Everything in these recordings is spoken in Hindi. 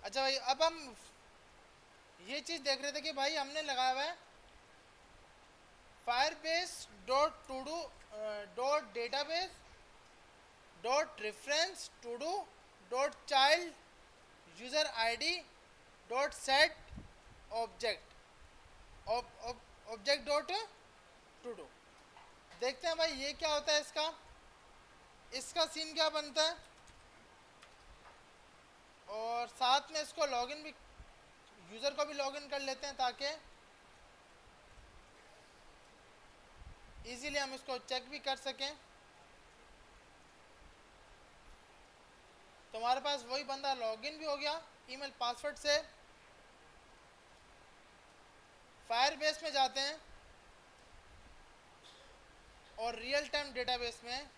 अच्छा भाई, अब हम ये चीज देख रहे थे कि भाई हमने लगाया हुआ है Firebase dot to do dot database dot reference to do dot child user ID dot set object object dot to do. देखते हैं भाई ये क्या होता है, इसका सीन क्या बनता है। और साथ में इसको लॉगिन भी, यूजर को भी लॉगिन कर लेते हैं ताकि इजीली हम इसको चेक भी कर सकें। तो हमारे पास वही बंदा लॉगिन भी हो गया ईमेल पासवर्ड से। फायरबेस में जाते हैं और रियल टाइम डेटाबेस में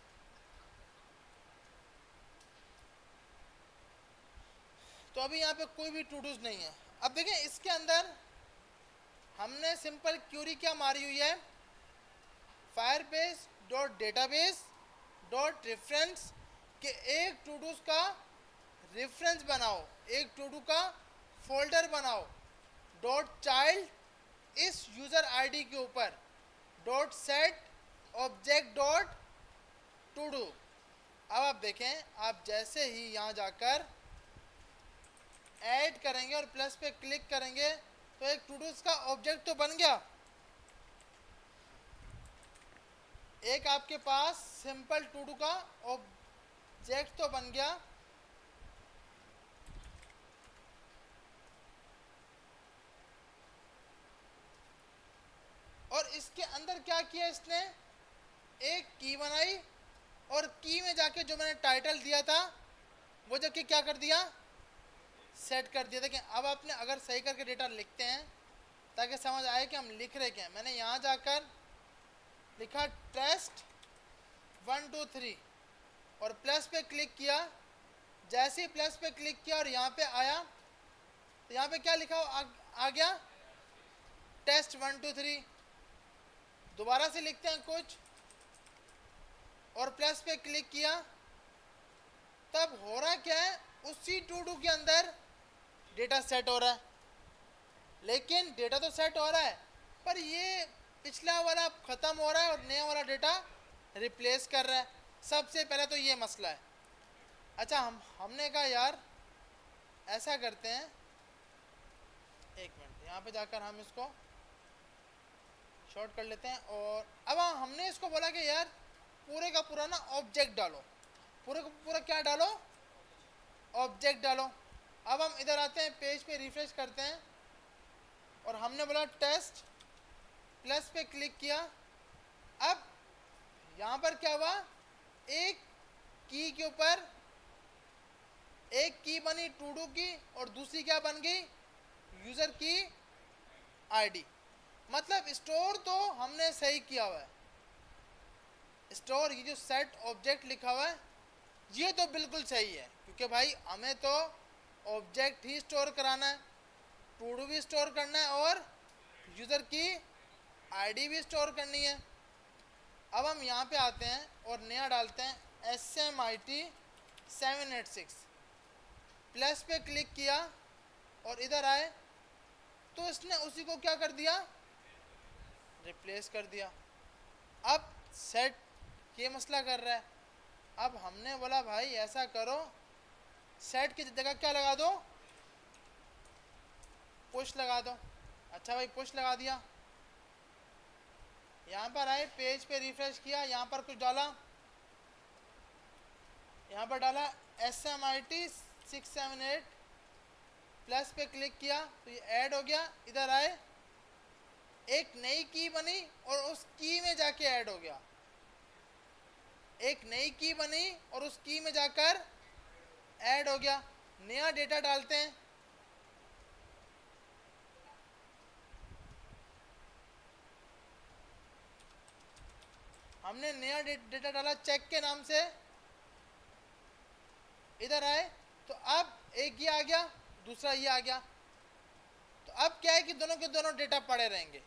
तो अभी यहाँ पे कोई भी टू डूज नहीं है। अब देखें इसके अंदर हमने सिंपल क्यूरी क्या मारी हुई है, Firebase dot database dot reference के एक टू डूज का रेफरेंस बनाओ, एक टू डू का फोल्डर बनाओ डॉट चाइल्ड इस यूजर आईडी के ऊपर dot set object dot to do. अब आप देखें, आप जैसे ही यहाँ जाकर ऐड करेंगे और प्लस पे क्लिक करेंगे तो एक टू डूज का ऑब्जेक्ट तो बन गया, एक आपके पास सिंपल टू डू का ऑब्जेक्ट तो बन गया। और इसके अंदर क्या किया इसने, एक की बनाई और की में जाके जो मैंने टाइटल दिया था वो जाके क्या कर दिया, सेट कर दिया। देखिए अब आपने अगर सही करके डेटा लिखते हैं ताकि समझ आए कि हम लिख रहे क्या हैं, मैंने यहाँ जाकर लिखा टेस्ट 1 2 3 और प्लस पे क्लिक किया। जैसे ही प्लस पे क्लिक किया और यहाँ पे आया तो यहाँ पे क्या लिखा आ गया, टेस्ट 1 2 3। दोबारा से लिखते हैं कुछ और प्लस पे क्लिक किया, तब हो रहा क्या है, उसी टू डू के अंदर डेटा सेट हो रहा है। लेकिन डेटा तो सेट हो रहा है पर ये पिछला वाला ख़त्म हो रहा है और नया वाला डेटा रिप्लेस कर रहा है। सबसे पहले तो ये मसला है। अच्छा हमने कहा यार ऐसा करते हैं, एक मिनट यहाँ पे जाकर हम इसको शॉर्ट कर लेते हैं। और अब हमने इसको बोला कि यार पूरे का पूरा ना ऑब्जेक्ट डालो, पूरे का पूरा क्या डालो, ऑब्जेक्ट डालो। अब हम इधर आते हैं, पेज पे रिफ्रेश करते हैं और हमने बोला टेस्ट, प्लस पे क्लिक किया। अब यहाँ पर क्या हुआ, एक की के ऊपर एक की बनी टू डू की और दूसरी क्या बन गई, यूज़र की आईडी। मतलब स्टोर तो हमने सही किया हुआ है, स्टोर ये जो सेट ऑब्जेक्ट लिखा हुआ है ये तो बिल्कुल सही है, क्योंकि भाई हमें तो ऑब्जेक्ट ही स्टोर कराना है, टू डू भी स्टोर करना है और यूज़र की आईडी भी स्टोर करनी है। अब हम यहाँ पे आते हैं और नया डालते हैं SMIT 786, प्लस पे क्लिक किया और इधर आए तो इसने उसी को क्या कर दिया, रिप्लेस कर दिया। अब सेट ये मसला कर रहा है। अब हमने बोला भाई ऐसा करो, सेट की जगह क्या लगा दो, पुश लगा दो। अच्छा भाई पुश लगा दिया, यहाँ पर आए पेज पे रिफ्रेश किया, यहाँ पर कुछ डाला, यहाँ पर डाला SMIT 678, प्लस पे क्लिक किया तो ये ऐड हो गया। इधर आए एक नई की बनी और उस की में जाके ऐड हो गया, एक नई की बनी और उस की में जाकर ऐड हो गया। नया डेटा डालते हैं, हमने नया डेटा डाला चेक के नाम से। इधर आए तो अब एक ये आ गया, दूसरा ये आ गया। तो अब क्या है कि दोनों के दोनों डेटा पड़े रहेंगे।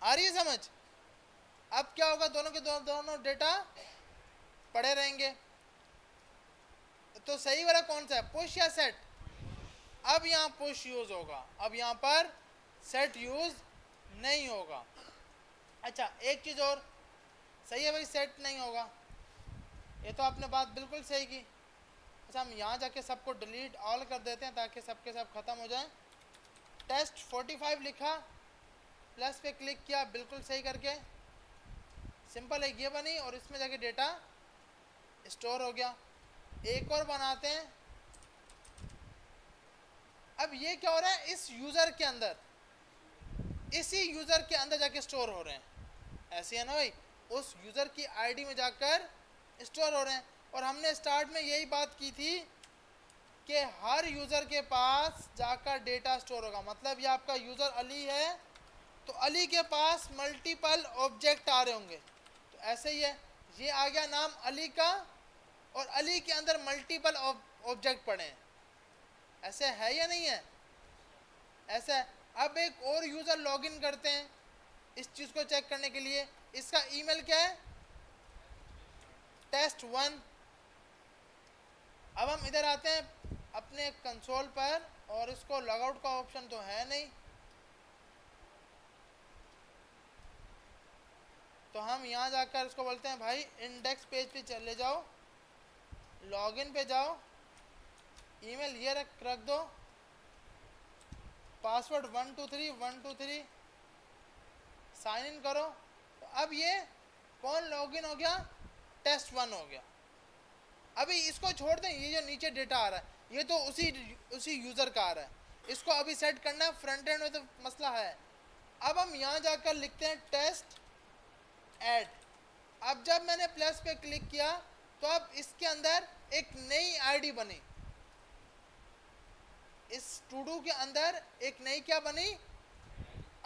आ रही है समझ? अब क्या होगा, दोनों के दोनों डेटा पड़े रहेंगे। तो सही वाला कौन सा है, पुश या सेट? अब यहाँ पुश यूज होगा, अब यहाँ पर सेट यूज नहीं होगा। अच्छा एक चीज और, सही है भाई, सेट नहीं होगा, ये तो आपने बात बिल्कुल सही की। अच्छा हम यहाँ जाके सबको डिलीट ऑल कर देते हैं ताकि सबके सब खत्म हो जाए। टेस्ट 45 लिखा, प्लस पे क्लिक किया, बिल्कुल सही करके सिंपल है ये बनी, और इसमें जाके डेटा स्टोर हो गया। एक और बनाते हैं। अब ये क्या हो रहा है, इस यूजर के अंदर, इसी यूजर के अंदर जाके स्टोर हो रहे हैं, ऐसे है ना भाई, उस यूजर की आईडी में जाकर स्टोर हो रहे हैं। और हमने स्टार्ट में यही बात की थी कि हर यूजर के पास जाकर डेटा स्टोर होगा। मतलब ये आपका यूजर अली है तो अली के पास मल्टीपल ऑब्जेक्ट आ रहे होंगे, तो ऐसे ही है, ये आ गया नाम अली का और अली के अंदर मल्टीपल ऑब्जेक्ट पड़े हैं, ऐसे है या नहीं है, ऐसा है। अब एक और यूजर लॉगिन करते हैं इस चीज को चेक करने के लिए, इसका ईमेल क्या है, test1। अब हम इधर आते हैं अपने कंसोल पर, और इसको लॉगआउट का ऑप्शन तो है नहीं, तो हम यहाँ जाकर इसको बोलते हैं भाई इंडेक्स पेज पे चले जाओ, लॉगिन पे जाओ, ईमेल ये रख दो, पासवर्ड 123 साइन इन करो। तो अब ये कौन लॉगिन हो गया, test1 हो गया। अभी इसको छोड़ दें, ये जो नीचे डेटा आ रहा है ये तो उसी यूजर का आ रहा है, इसको अभी सेट करना है, फ्रंट एंड में तो मसला है। अब हम यहाँ जाकर लिखते हैं टेस्ट ऐड। अब जब मैंने प्लस पे क्लिक किया तो अब इसके अंदर एक नई आईडी बनी, इस टू डू के अंदर एक नई क्या बनी,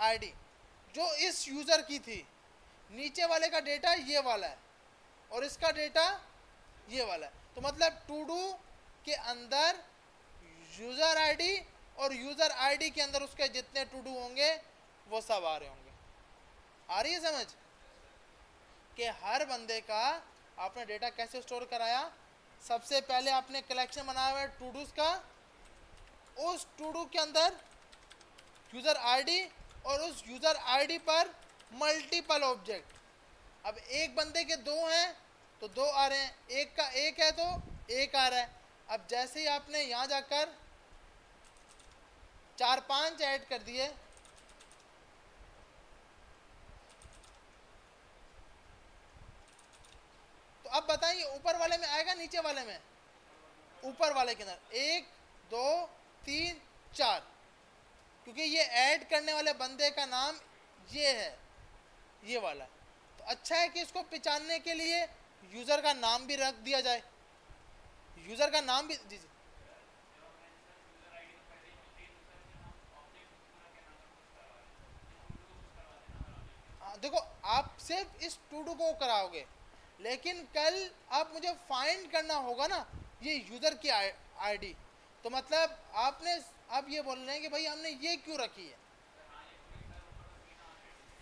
आईडी, जो इस यूजर की थी। नीचे वाले का डेटा ये वाला है और इसका डेटा ये वाला है, तो मतलब टू डू के अंदर यूजर आईडी और यूजर आईडी के अंदर उसके जितने टू डू होंगे वो सब आ रहे होंगे। आ रही है समझ कि हर बंदे का आपने डेटा कैसे स्टोर कराया। सबसे पहले आपने कलेक्शन बनाया हुआ है टू डूज का, उस टू डू के अंदर यूजर आईडी और उस यूजर आईडी पर मल्टीपल ऑब्जेक्ट। अब एक बंदे के दो हैं तो दो आ रहे हैं, एक का एक है तो एक आ रहा है। अब जैसे ही आपने यहाँ जाकर 4-5 ऐड कर दिए, तो अब बताइए ऊपर वाले में आएगा नीचे वाले में, ऊपर वाले के अंदर 1 2 3 4, क्योंकि ये ऐड करने वाले बंदे का नाम ये है, ये वाला। तो अच्छा है कि इसको पहचानने के लिए यूजर का नाम भी रख दिया जाए, यूजर का नाम भी जी। देखो आप सिर्फ इस टू डू को कराओगे, लेकिन कल आप मुझे फाइंड करना होगा ना ये यूजर की आईडी, तो मतलब आपने आप ये बोल रहे हैं कि भाई हमने ये क्यों रखी है।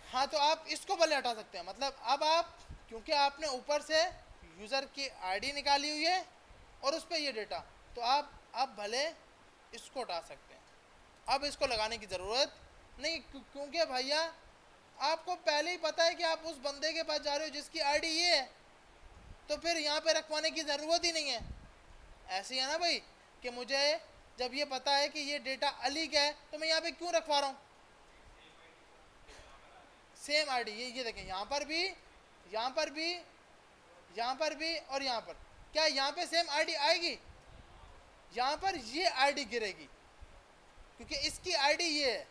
हाँ तो आप इसको भले हटा सकते हैं, मतलब अब आप क्योंकि आपने ऊपर से यूजर की आईडी निकाली हुई है और उस पर ये डेटा, तो आप अब भले इसको हटा सकते हैं, अब इसको लगाने की ज़रूरत नहीं, क्योंकि भैया आपको पहले ही पता है कि आप उस बंदे के पास जा रहे हो जिसकी आईडी ये है, तो फिर यहाँ पे रखवाने की ज़रूरत ही नहीं है। ऐसे है ना भाई कि मुझे जब ये पता है कि ये डेटा अली का है तो मैं यहाँ पे क्यों रखवा रहा हूँ सेम आईडी। ये देखें, यहाँ पर भी, यहाँ पर भी, यहाँ पर भी और यहाँ पर, क्या यहाँ पे सेम आईडी आएगी, यहाँ पर ये आईडी गिरेगी क्योंकि इसकी आईडी ये है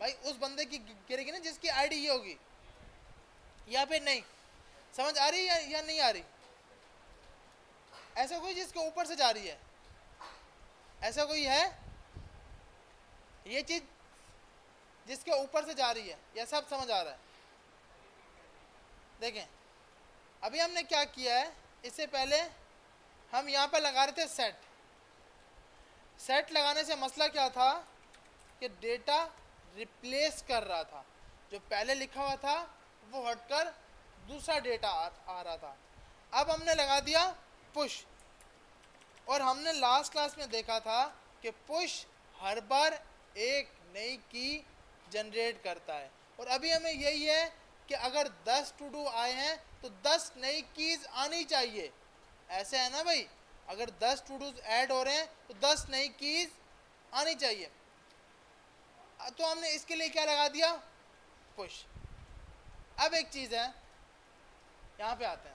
भाई, उस बंदे की गिरेगी ना जिसकी आईडी ये होगी, यहाँ पे नहीं। समझ आ रही है या नहीं आ रही। ऐसा कोई जिसके ऊपर से जा रही है, ऐसा कोई है ये चीज जिसके ऊपर से जा रही है, यह सब समझ आ रहा है। देखें अभी हमने क्या किया है, इससे पहले हम यहाँ पर लगा रहे थे सेट। सेट लगाने से मसला क्या था कि डेटा रिप्लेस कर रहा था, जो पहले लिखा हुआ था वो हटकर दूसरा डेटा आ रहा था। अब हमने लगा दिया पुश। और हमने लास्ट क्लास में देखा था कि पुश हर बार एक नई की जनरेट करता है, और अभी हमें यही है कि अगर 10 टू डू आए हैं तो 10 नई कीज आनी चाहिए, ऐसे है ना भाई। अगर 10 टू डू ऐड हो रहे हैं तो 10 नई कीज आनी चाहिए। तो हमने इसके लिए क्या लगा दिया, पुश। अब एक चीज है, यहां पे आते हैं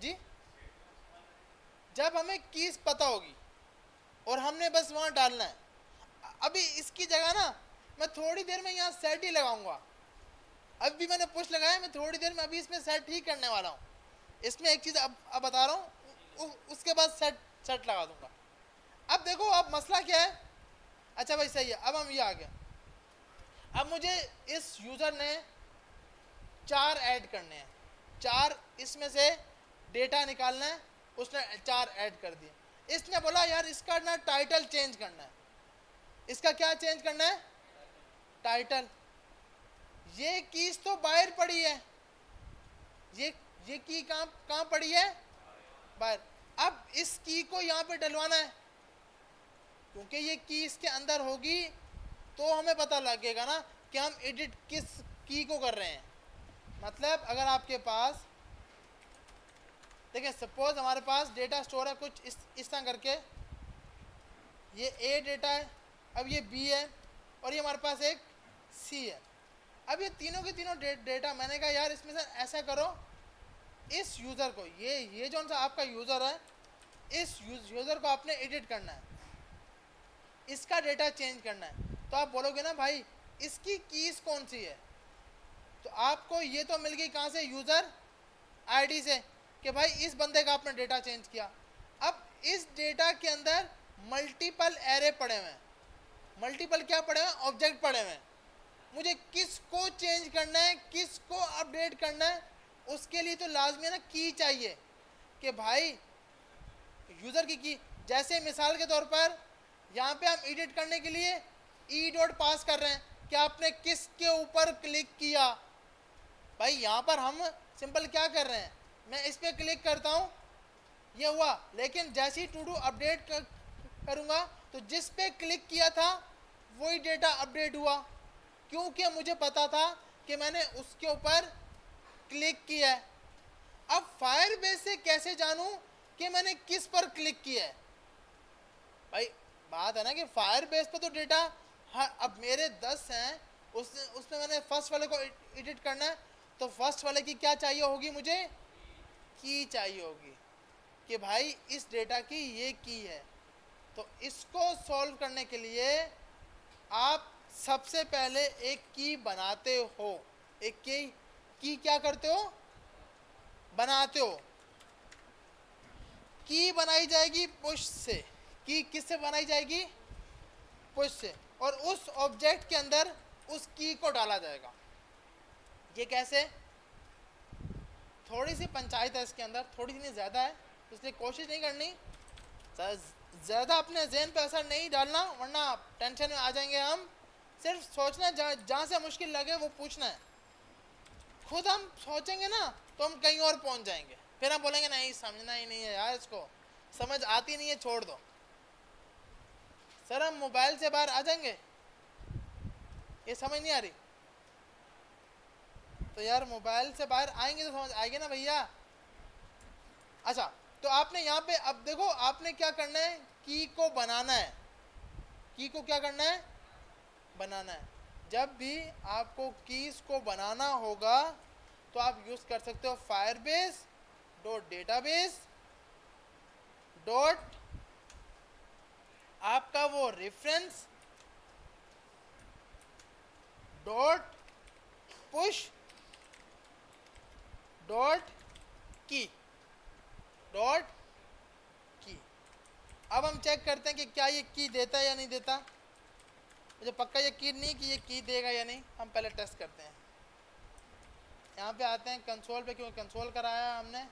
जी। जब हमें कीज पता होगी और हमने बस वहां डालना है, अभी इसकी जगह ना मैं थोड़ी देर में यहाँ सेट ही लगाऊंगा। अब भी मैंने पुश लगाया, मैं थोड़ी देर में अभी इसमें सेट ही करने वाला हूँ। इसमें एक चीज अब बता रहा हूँ, उसके बाद सेट लगा दूंगा। अब देखो अब मसला क्या है। अच्छा भाई सही है, अब हम ये आ गए। अब मुझे इस यूजर ने 4 ऐड करने हैं, 4 इसमें से डेटा निकालना है, उसने 4 ऐड कर दिए। इसने बोला यार इसका ना टाइटल चेंज करना है। इसका क्या चेंज करना है, टाइटल। ये कीज तो बाहर पड़ी है, ये की कहां पड़ी है, बाहर। अब इस की को यहां पे डलवाना है, क्योंकि ये की इसके अंदर होगी तो हमें पता लगेगा ना कि हम एडिट किस की को कर रहे हैं। मतलब अगर आपके पास देखिए, सपोज हमारे पास डेटा स्टोर है कुछ इस तरह करके, ये ए डेटा है, अब ये बी है, और ये हमारे पास एक सी है। अब ये तीनों के तीनों डेटा, मैंने कहा यार इसमें से ऐसा करो, इस यूज़र को, ये जो सा आपका यूज़र है, इस यूज़र को आपने एडिट करना है, इसका डेटा चेंज करना है। तो आप बोलोगे ना भाई इसकी कीज कौन सी है, तो आपको ये तो मिल गई कहाँ से, यूज़र आईडी से, कि भाई इस बंदे का आपने डेटा चेंज किया। अब इस डेटा के अंदर मल्टीपल एरे पड़े हुए हैं, मल्टीपल क्या पड़े हुए हैं, ऑब्जेक्ट पड़े हुए हैं। मुझे किसको चेंज करना है, किसको अपडेट करना है, उसके लिए तो लाजमी है ना की चाहिए, कि भाई यूज़र की की। जैसे मिसाल के तौर पर यहाँ पे हम एडिट करने के लिए ई डॉट पास कर रहे हैं कि आपने किसके ऊपर क्लिक किया। भाई यहाँ पर हम सिंपल क्या कर रहे हैं, मैं इस पर क्लिक करता हूँ, ये हुआ, लेकिन जैसे ही टू डू अपडेट करूँगा तो जिस पे क्लिक किया था वही डेटा अपडेट हुआ, क्योंकि मुझे पता था कि मैंने उसके ऊपर क्लिक किया है। अब फायरबेस से कैसे जानूं कि मैंने किस पर क्लिक किया है। भाई बात है ना कि फायरबेस पे तो डेटा, हाँ अब मेरे 10 हैं, उसमें मैंने फर्स्ट वाले को एडिट करना है, तो फर्स्ट वाले की क्या चाहिए होगी, मुझे की चाहिए होगी कि भाई इस डेटा की ये की है। तो इसको सॉल्व करने के लिए आप सबसे पहले एक की बनाते हो, एक की क्या करते हो, बनाते हो। की बनाई जाएगी पुश से, की किससे बनाई जाएगी, पुश से, और उस ऑब्जेक्ट के अंदर उस की को डाला जाएगा। ये कैसे, थोड़ी सी पंचायत है इसके अंदर, थोड़ी सी नहीं ज़्यादा है, इसलिए कोशिश नहीं करनी, ज़्यादा अपने जहन पे असर नहीं डालना, वरना टेंशन में आ जाएंगे हम। सिर्फ सोचना, जहाँ से मुश्किल लगे वो पूछना है। खुद हम सोचेंगे ना तो हम कहीं और पहुँच जाएंगे, फिर हम बोलेंगे नहीं समझना ही नहीं है यार, इसको समझ आती नहीं है, छोड़ दो। सर हम मोबाइल से बाहर आ जाएंगे, ये समझ नहीं आ रही, तो यार मोबाइल से बाहर आएंगे तो समझ आएगी ना भैया। अच्छा तो आपने यहाँ पे अब देखो, आपने क्या करना है, की को बनाना है। की को क्या करना है, बनाना है। जब भी आपको कीज को बनाना होगा तो आप यूज कर सकते हो फायरबेस डॉट डेटाबेस डॉट आपका वो रेफरेंस डॉट पुश डॉट की डॉट की। अब हम चेक करते हैं कि क्या ये की देता है या नहीं देता। मुझे पक्का यकीन नहीं कि ये की देगा या नहीं, हम पहले टेस्ट करते हैं। यहाँ पे आते हैं कंसोल पे, क्योंकि कंसोल कराया हमने,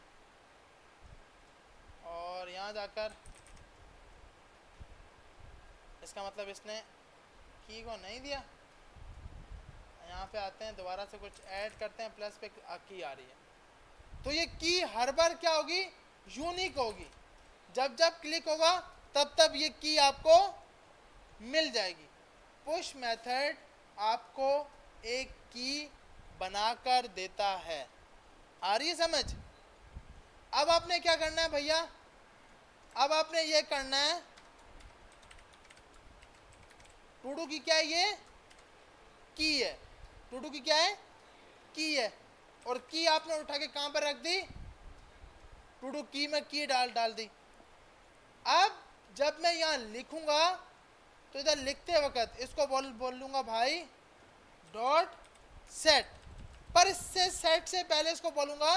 और यहाँ जाकर इसका मतलब इसने की को नहीं दिया। यहाँ पे आते हैं, दोबारा से कुछ ऐड करते हैं, प्लस पे की आ रही है, तो ये की हर बार क्या होगी, यूनिक होगी। जब जब क्लिक होगा तब तब ये की आपको मिल जाएगी। पुश मेथड आपको एक की बनाकर देता है। आ रही है समझ? अब आपने क्या करना है भैया, अब आपने ये करना है, टूडू की क्या है, ये की है, टूडू की क्या है, की है, और की आपने उठा के कहां पर रख दी, टूडू की में की डाल दी। अब जब मैं यहां लिखूंगा तो इधर लिखते वक्त इसको बोल लूंगा भाई डॉट सेट, पर इससे सेट से पहले इसको बोलूंगा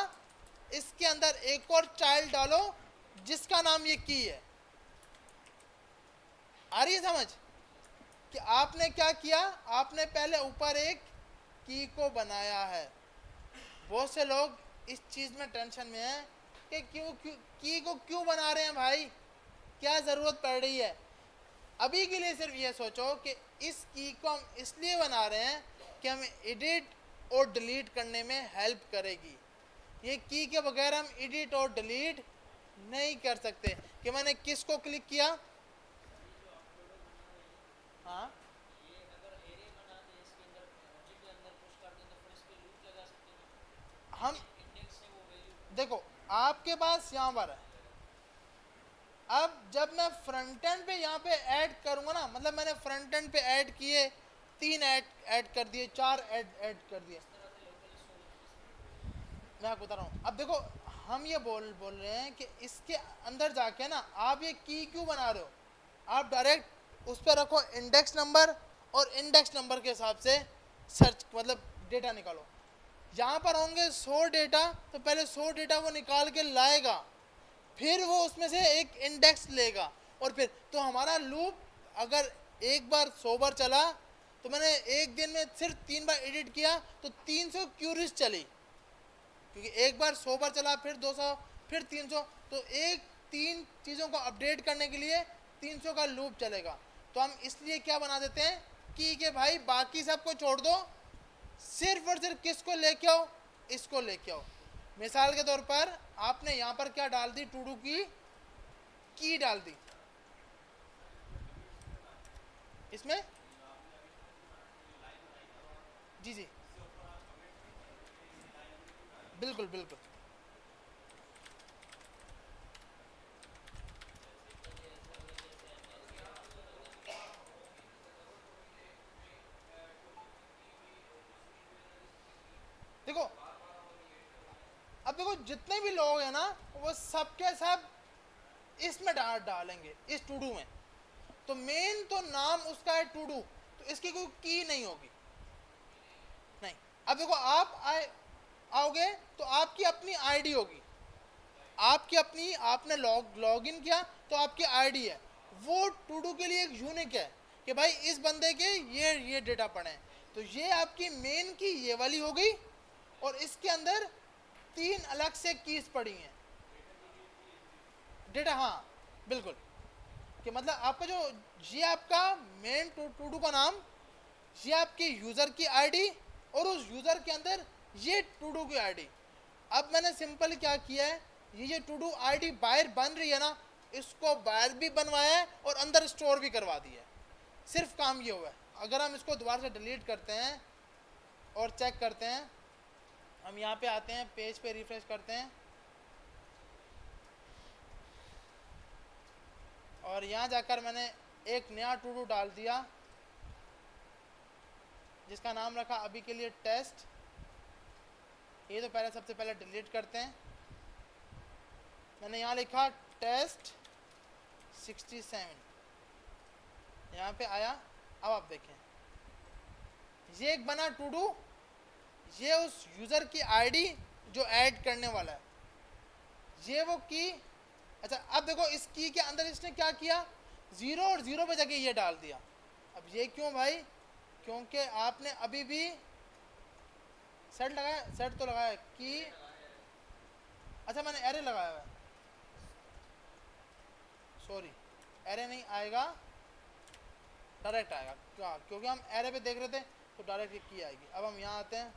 इसके अंदर एक और चाइल्ड डालो जिसका नाम ये की है। आ रही है समझ कि आपने क्या किया, आपने पहले ऊपर एक की को बनाया है। बहुत से लोग इस चीज में टेंशन में हैं कि क्यों की को क्यों बना रहे हैं भाई, क्या जरूरत पड़ रही है। अभी के लिए सिर्फ ये सोचो कि इस की को हम इसलिए बना रहे हैं कि हमें एडिट और डिलीट करने में हेल्प करेगी। ये की के बगैर हम एडिट और डिलीट नहीं कर सकते। कि मैंने किसको क्लिक किया, हाँ हम देखो आपके पास यहाँ पर है, अब जब मैं फ्रंट एंड पे यहाँ पे ऐड करूंगा ना, मतलब मैंने फ्रंट एंड पे ऐड किए, 3 ऐड कर दिए, 4 ऐड कर दिए, मैं आपको बता रहा हूँ। अब देखो हम ये बोल रहे हैं कि इसके अंदर जाके ना आप ये की क्यों बना रहे हो, आप डायरेक्ट उस पर रखो इंडेक्स नंबर और इंडेक्स नंबर के हिसाब से सर्च मतलब डेटा निकालो। यहाँ पर होंगे 100 डेटा, तो पहले 100 डेटा वो निकाल के लाएगा, फिर वो उसमें से एक इंडेक्स लेगा, और फिर तो हमारा लूप अगर एक बार 100 बार चला तो मैंने एक दिन में सिर्फ 3 बार एडिट किया तो 300 क्यूरीज चली, क्योंकि एक बार 100 बार चला, फिर 200, फिर 300, तो एक 3 चीज़ों को अपडेट करने के लिए 300 का लूप चलेगा। तो हम इसलिए क्या बना देते हैं कि भाई बाकी सबको छोड़ दो, सिर्फ और सिर्फ किसको लेके आओ, इसको लेके आओ। मिसाल के तौर पर आपने यहां पर क्या डाल दी, टू डू की डाल दी इसमें, जी जी बिल्कुल बिल्कुल। देखो अब देखो जितने भी लोग हैं ना वो सबके सब इसमें डालेंगे इस टू डू में, तो मेन तो नाम उसका है टू डू, तो इसकी कोई की नहीं होगी नहीं। अब देखो आप आओगे तो आपकी अपनी आईडी होगी, आपकी अपनी, आपने लॉगिन किया तो आपकी आईडी है, वो टू डू के लिए एक यूनिक है कि भाई इस बंदे के ये डेटा पड़े हैं, तो ये आपकी मेन की ये वाली हो गई, और इसके अंदर 3 अलग से कीज पड़ी हैं डेटा, हाँ बिल्कुल, कि मतलब आपका जो ये आपका मेन टू डू का नाम, ये आपके यूजर की आईडी, और उस यूजर के अंदर ये टू डू की आईडी। अब मैंने सिंपल क्या किया है, ये टू डू आईडी बाहर बन रही है ना, इसको बाहर भी बनवाया है और अंदर स्टोर भी करवा दिया है, सिर्फ काम ये हुआ है। अगर हम इसको दोबारा से डिलीट करते हैं और चेक करते हैं, हम यहाँ पे आते हैं, पेज पे रिफ्रेश करते हैं, और यहाँ जाकर मैंने एक नया टू डू डाल दिया जिसका नाम रखा अभी के लिए टेस्ट। ये तो पहले सबसे पहले डिलीट करते हैं, मैंने यहाँ लिखा टेस्ट 67, यहाँ पे आया। अब आप देखें ये एक बना टू डू, ये उस यूज़र की आईडी जो ऐड करने वाला है, ये वो की। अच्छा अब देखो इस की के अंदर इसने क्या किया, 0 और 0 पे जगह ये डाल दिया। अब ये क्यों भाई, क्योंकि आपने अभी भी सेट लगाया, सेट तो लगाया कि, अच्छा मैंने एरे लगाया हुआ है, सॉरी एरे नहीं आएगा, डायरेक्ट आएगा क्या, क्योंकि हम एरे पे देख रहे थे तो डायरेक्ट की आएगी। अब हम यहाँ आते हैं,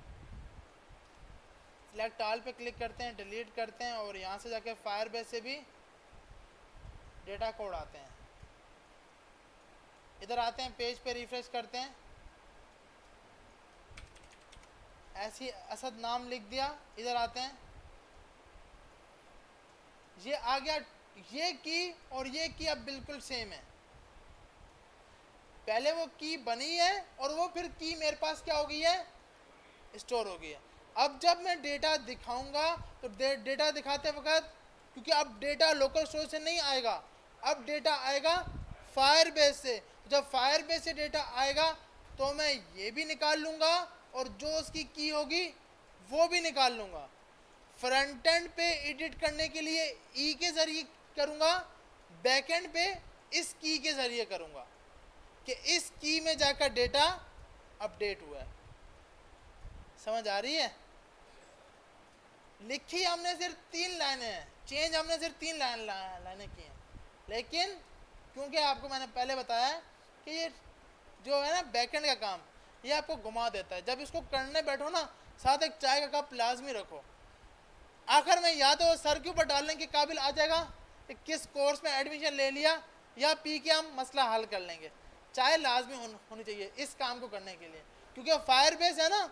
सिलेक्ट ऑल पे क्लिक करते हैं, डिलीट करते हैं, और यहाँ से जाके फायरबेस से भी डेटा कोड आते हैं, इधर आते हैं, पेज पे रिफ्रेश करते हैं, ऐसी असद नाम लिख दिया, इधर आते हैं, ये आ गया, ये की और ये की अब बिल्कुल सेम है। पहले वो की बनी है और वो फिर की मेरे पास क्या हो गई है, स्टोर हो गई है। अब जब मैं डेटा दिखाऊंगा तो डेटा दिखाते वक्त, क्योंकि अब डेटा लोकल स्टोरेज से नहीं आएगा, अब डेटा आएगा फायरबेस से। जब फायरबेस से डेटा आएगा तो मैं ये भी निकाल लूंगा और जो उसकी की होगी वो भी निकाल लूंगा। फ्रंट एंड पे एडिट करने के लिए ई के जरिए करूंगा, बैक एंड पे इस की के जरिए करूंगा कि इस की में जाकर डेटा अपडेट हुआ है। समझ आ रही है? लिखी हमने सिर्फ 3 लाइनें हैं, चेंज हमने सिर्फ 3 लाइनें की हैं, लेकिन क्योंकि आपको मैंने पहले बताया कि ये जो है ना बैकएंड का काम, ये आपको घुमा देता है। जब इसको करने बैठो ना, साथ एक चाय का कप लाजमी रखो। आखिर में या तो सर के ऊपर डालने के काबिल आ जाएगा कि किस कोर्स में एडमिशन ले लिया, या पी के हम मसला हल कर लेंगे। चाय लाजमी होनी चाहिए इस काम को करने के लिए, क्योंकि फायरबेस है ना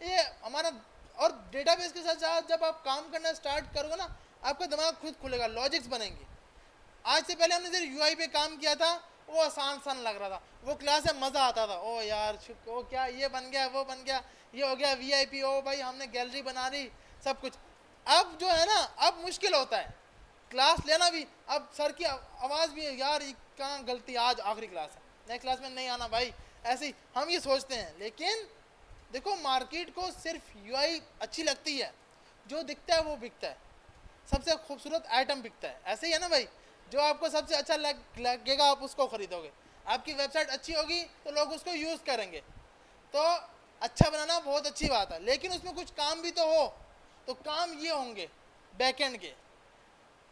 ये हमारा, और डेटाबेस के साथ साथ जब आप काम करना स्टार्ट करोगे ना, आपका दिमाग खुद खुलेगा, लॉजिक्स बनेंगे। आज से पहले हमने सिर्फ यूआई पे काम किया था, वो आसान लग रहा था, वो क्लास में मज़ा आता था, ओ यार ओ क्या ये बन गया, वो बन गया, ये हो गया वीआईपी, ओ भाई हमने गैलरी बना दी, सब कुछ। अब जो है ना, अब मुश्किल होता है क्लास लेना भी। अब सर की आवाज़ भी है, यार कहाँ गलती, आज आखिरी क्लास है, नेक्स्ट क्लास में नहीं आना भाई, ऐसे ही हम ये सोचते हैं। लेकिन देखो मार्केट को सिर्फ यूआई अच्छी लगती है, जो दिखता है वो बिकता है, सबसे खूबसूरत आइटम बिकता है। ऐसे ही है ना भाई, जो आपको सबसे अच्छा लगेगा आप उसको खरीदोगे। आपकी वेबसाइट अच्छी होगी तो लोग उसको यूज़ करेंगे। तो अच्छा बनाना बहुत अच्छी बात है, लेकिन उसमें कुछ काम भी तो हो, तो काम ये होंगे बैकएंड के।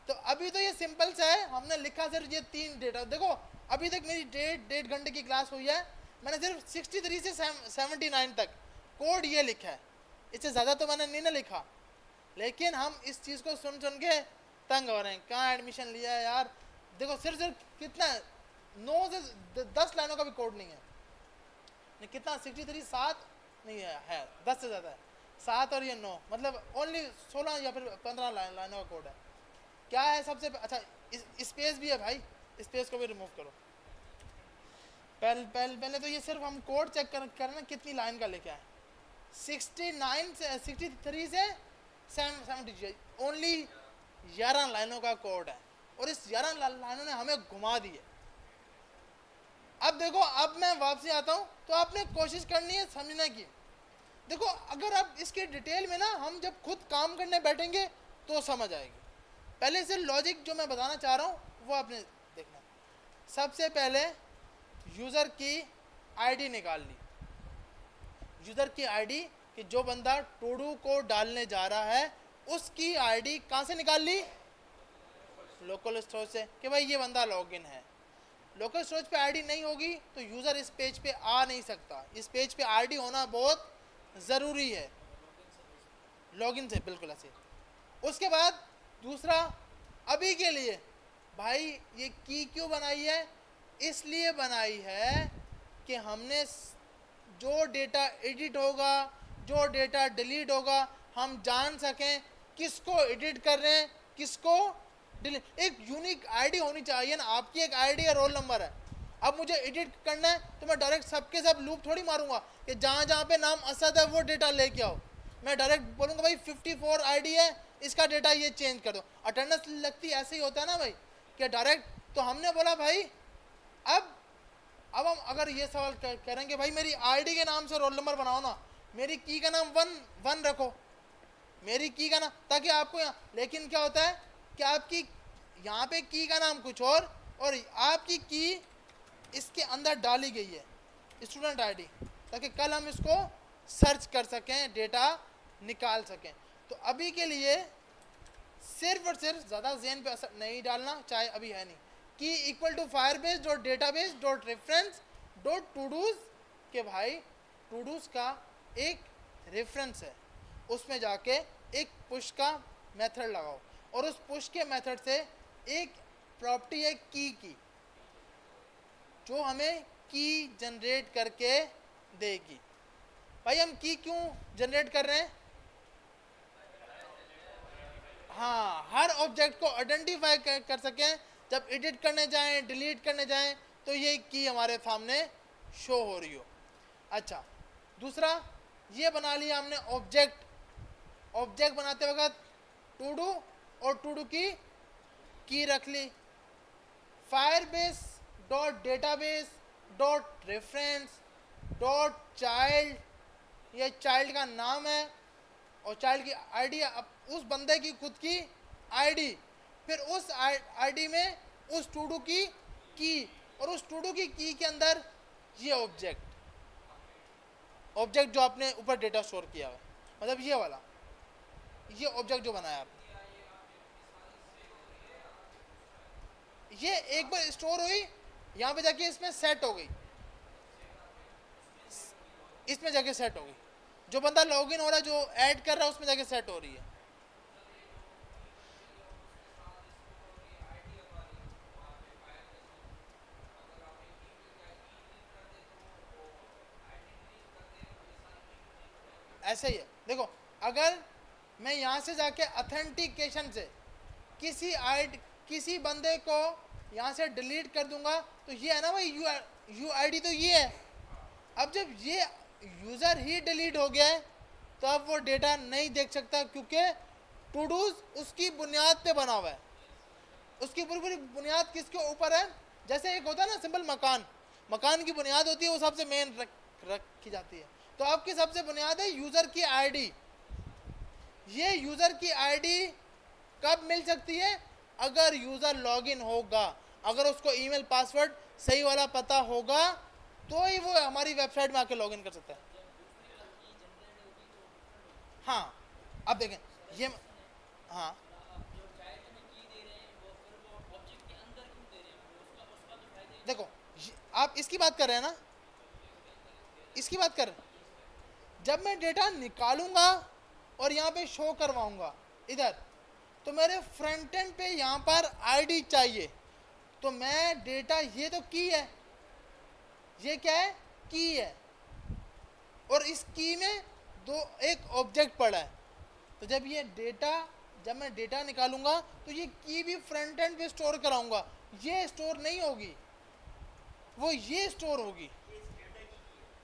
तो अभी तो ये सिंपल सा है, हमने लिखा सिर्फ ये 3 डेटा। देखो अभी तक मेरी 1.5 घंटे की क्लास हुई है, मैंने सिर्फ 63 से 79 तक कोड ये लिखा है, इससे ज़्यादा तो मैंने नहीं ना लिखा। लेकिन हम इस चीज़ को सुन के तंग हो रहे हैं, कहाँ एडमिशन लिया है यार। देखो सिर्फ कितना 9 से 10 लाइनों का भी कोड नहीं है, नहीं कितना 63 7 नहीं है 10 से ज़्यादा है, 7 और ये 9, मतलब ओनली 16 या फिर 15 लाइनों का कोड है। क्या है सबसे अच्छा, स्पेस भी है भाई, स्पेस को भी रिमूव करो। पहले तो ये सिर्फ हम कोड चेक करना कितनी लाइन का लेके आए, 69 से 63 से 70, ओनली 11 लाइनों का कोड है, और इस 11 लाइनों ने हमें घुमा दी है। अब देखो, अब मैं वापसी आता हूँ, तो आपने कोशिश करनी है समझने की। देखो अगर आप इसके डिटेल में ना, हम जब खुद काम करने बैठेंगे तो समझ आएगी। पहले से लॉजिक जो मैं बताना चाह रहा हूँ वो आपने देखना। सबसे पहले यूज़र की आईडी निकाल ली, यूज़र की आईडी कि जो बंदा टू डू को डालने जा रहा है उसकी आईडी कहाँ से निकाल ली, लोकल स्टोरेज से, कि भाई ये बंदा लॉगिन है। लोकल स्टोरेज पे आईडी नहीं होगी तो यूज़र इस पेज पे आ नहीं सकता, इस पेज पे आईडी होना बहुत ज़रूरी है, लॉगिन से, बिल्कुल ऐसे। उसके बाद दूसरा, अभी के लिए भाई ये की क्यों बनाई है, इसलिए बनाई है कि हमने जो डेटा एडिट होगा, जो डेटा डिलीट होगा, हम जान सकें किसको एडिट कर रहे हैं, किसको डिलीट। एक यूनिक आईडी होनी चाहिए ना, आपकी एक आईडी है, रोल नंबर है। अब मुझे एडिट करना है तो मैं डायरेक्ट सबके सब लूप थोड़ी मारूंगा कि जहाँ जहाँ पे नाम असद है वो डेटा लेके आओ। मैं डायरेक्ट बोलूँगा भाई 54 आईडी है, इसका डेटा ये चेंज कर दो। अटेंडेंस लगती ऐसे ही होता है ना भाई, कि डायरेक्ट। तो हमने बोला भाई अब हम अगर ये सवाल करेंगे भाई मेरी आईडी के नाम से रोल नंबर बनाओ ना, मेरी की का नाम 1 रखो, मेरी की का नाम, ताकि आपको यहाँ, लेकिन क्या होता है कि आपकी यहाँ पे की का नाम कुछ और आपकी की इसके अंदर डाली गई है स्टूडेंट आईडी, ताकि कल हम इसको सर्च कर सकें, डेटा निकाल सकें। तो अभी के लिए सिर्फ और सिर्फ ज़्यादा ज़हन पे असर नहीं डालना, चाहे अभी है नहीं, की equal to Firebase dot database dot reference dot todos, के भाई टूडूज का एक रेफरेंस है, उसमें जाके एक पुश का मेथड लगाओ और उस पुश के मेथड से एक प्रॉपर्टी है की जो हमें की जनरेट करके देगी। भाई हम की क्यों जनरेट कर रहे हैं? हाँ, हर ऑब्जेक्ट को आइडेंटिफाई कर सकें, जब एडिट करने जाएं, डिलीट करने जाएं, तो ये की हमारे सामने शो हो रही हो। अच्छा, दूसरा ये बना लिया हमने ऑब्जेक्ट। ऑब्जेक्ट बनाते वक्त टू डू और टू डू की रख ली। Firebase dot database dot reference dot child, ये चाइल्ड का नाम है और चाइल्ड की आईडी, अब उस बंदे की खुद की आईडी, फिर उस आईडी में उस टू डू की और उस टू डू की के अंदर ये ऑब्जेक्ट जो आपने ऊपर डेटा स्टोर किया है, मतलब ये वाला, ये ऑब्जेक्ट जो बनाया आपने, ये एक बार स्टोर हुई, यहाँ पे जाके इसमें सेट हो गई, इसमें जाके सेट हो गई। जो बंदा लॉगिन हो रहा है, जो ऐड कर रहा है, उसमें जाके सेट हो रही है। ऐसे ही है, देखो अगर मैं यहाँ से जाके ऑथेंटिकेशन से किसी बंदे को यहाँ से डिलीट कर दूंगा, तो ये है ना भाई यू आईडी, तो ये है। अब जब ये यूज़र ही डिलीट हो गया है, तो अब वो डेटा नहीं देख सकता, क्योंकि टू डूज उसकी बुनियाद पे बना हुआ है। उसकी पूरी पूरी बुनियाद किसके ऊपर है? जैसे एक होता है ना सिंपल मकान की बुनियाद होती है, वो सबसे मेन रखी जाती है। तो आपकी सबसे बुनियाद है यूज़र की आईडी। ये यूज़र की आईडी कब मिल सकती है? अगर यूज़र लॉगिन होगा, अगर उसको ईमेल पासवर्ड सही वाला पता होगा, तो ही वो हमारी वेबसाइट में आके लॉगिन कर सकता है। हाँ, अब देखें ये, हाँ देखो, आप इसकी बात कर रहे हैं ना, इसकी बात कर रहे हैं। जब मैं डेटा निकालूंगा और यहाँ पे शो करवाऊंगा इधर, तो मेरे फ्रंट एंड पे यहाँ पर आईडी चाहिए, तो मैं डेटा, ये तो की है, ये क्या है? की है, और इस की में एक ऑब्जेक्ट पड़ा है। तो जब मैं डेटा निकालूंगा, तो ये की भी फ्रंट एंड पे स्टोर कराऊंगा। ये स्टोर नहीं होगी, वो ये स्टोर होगी,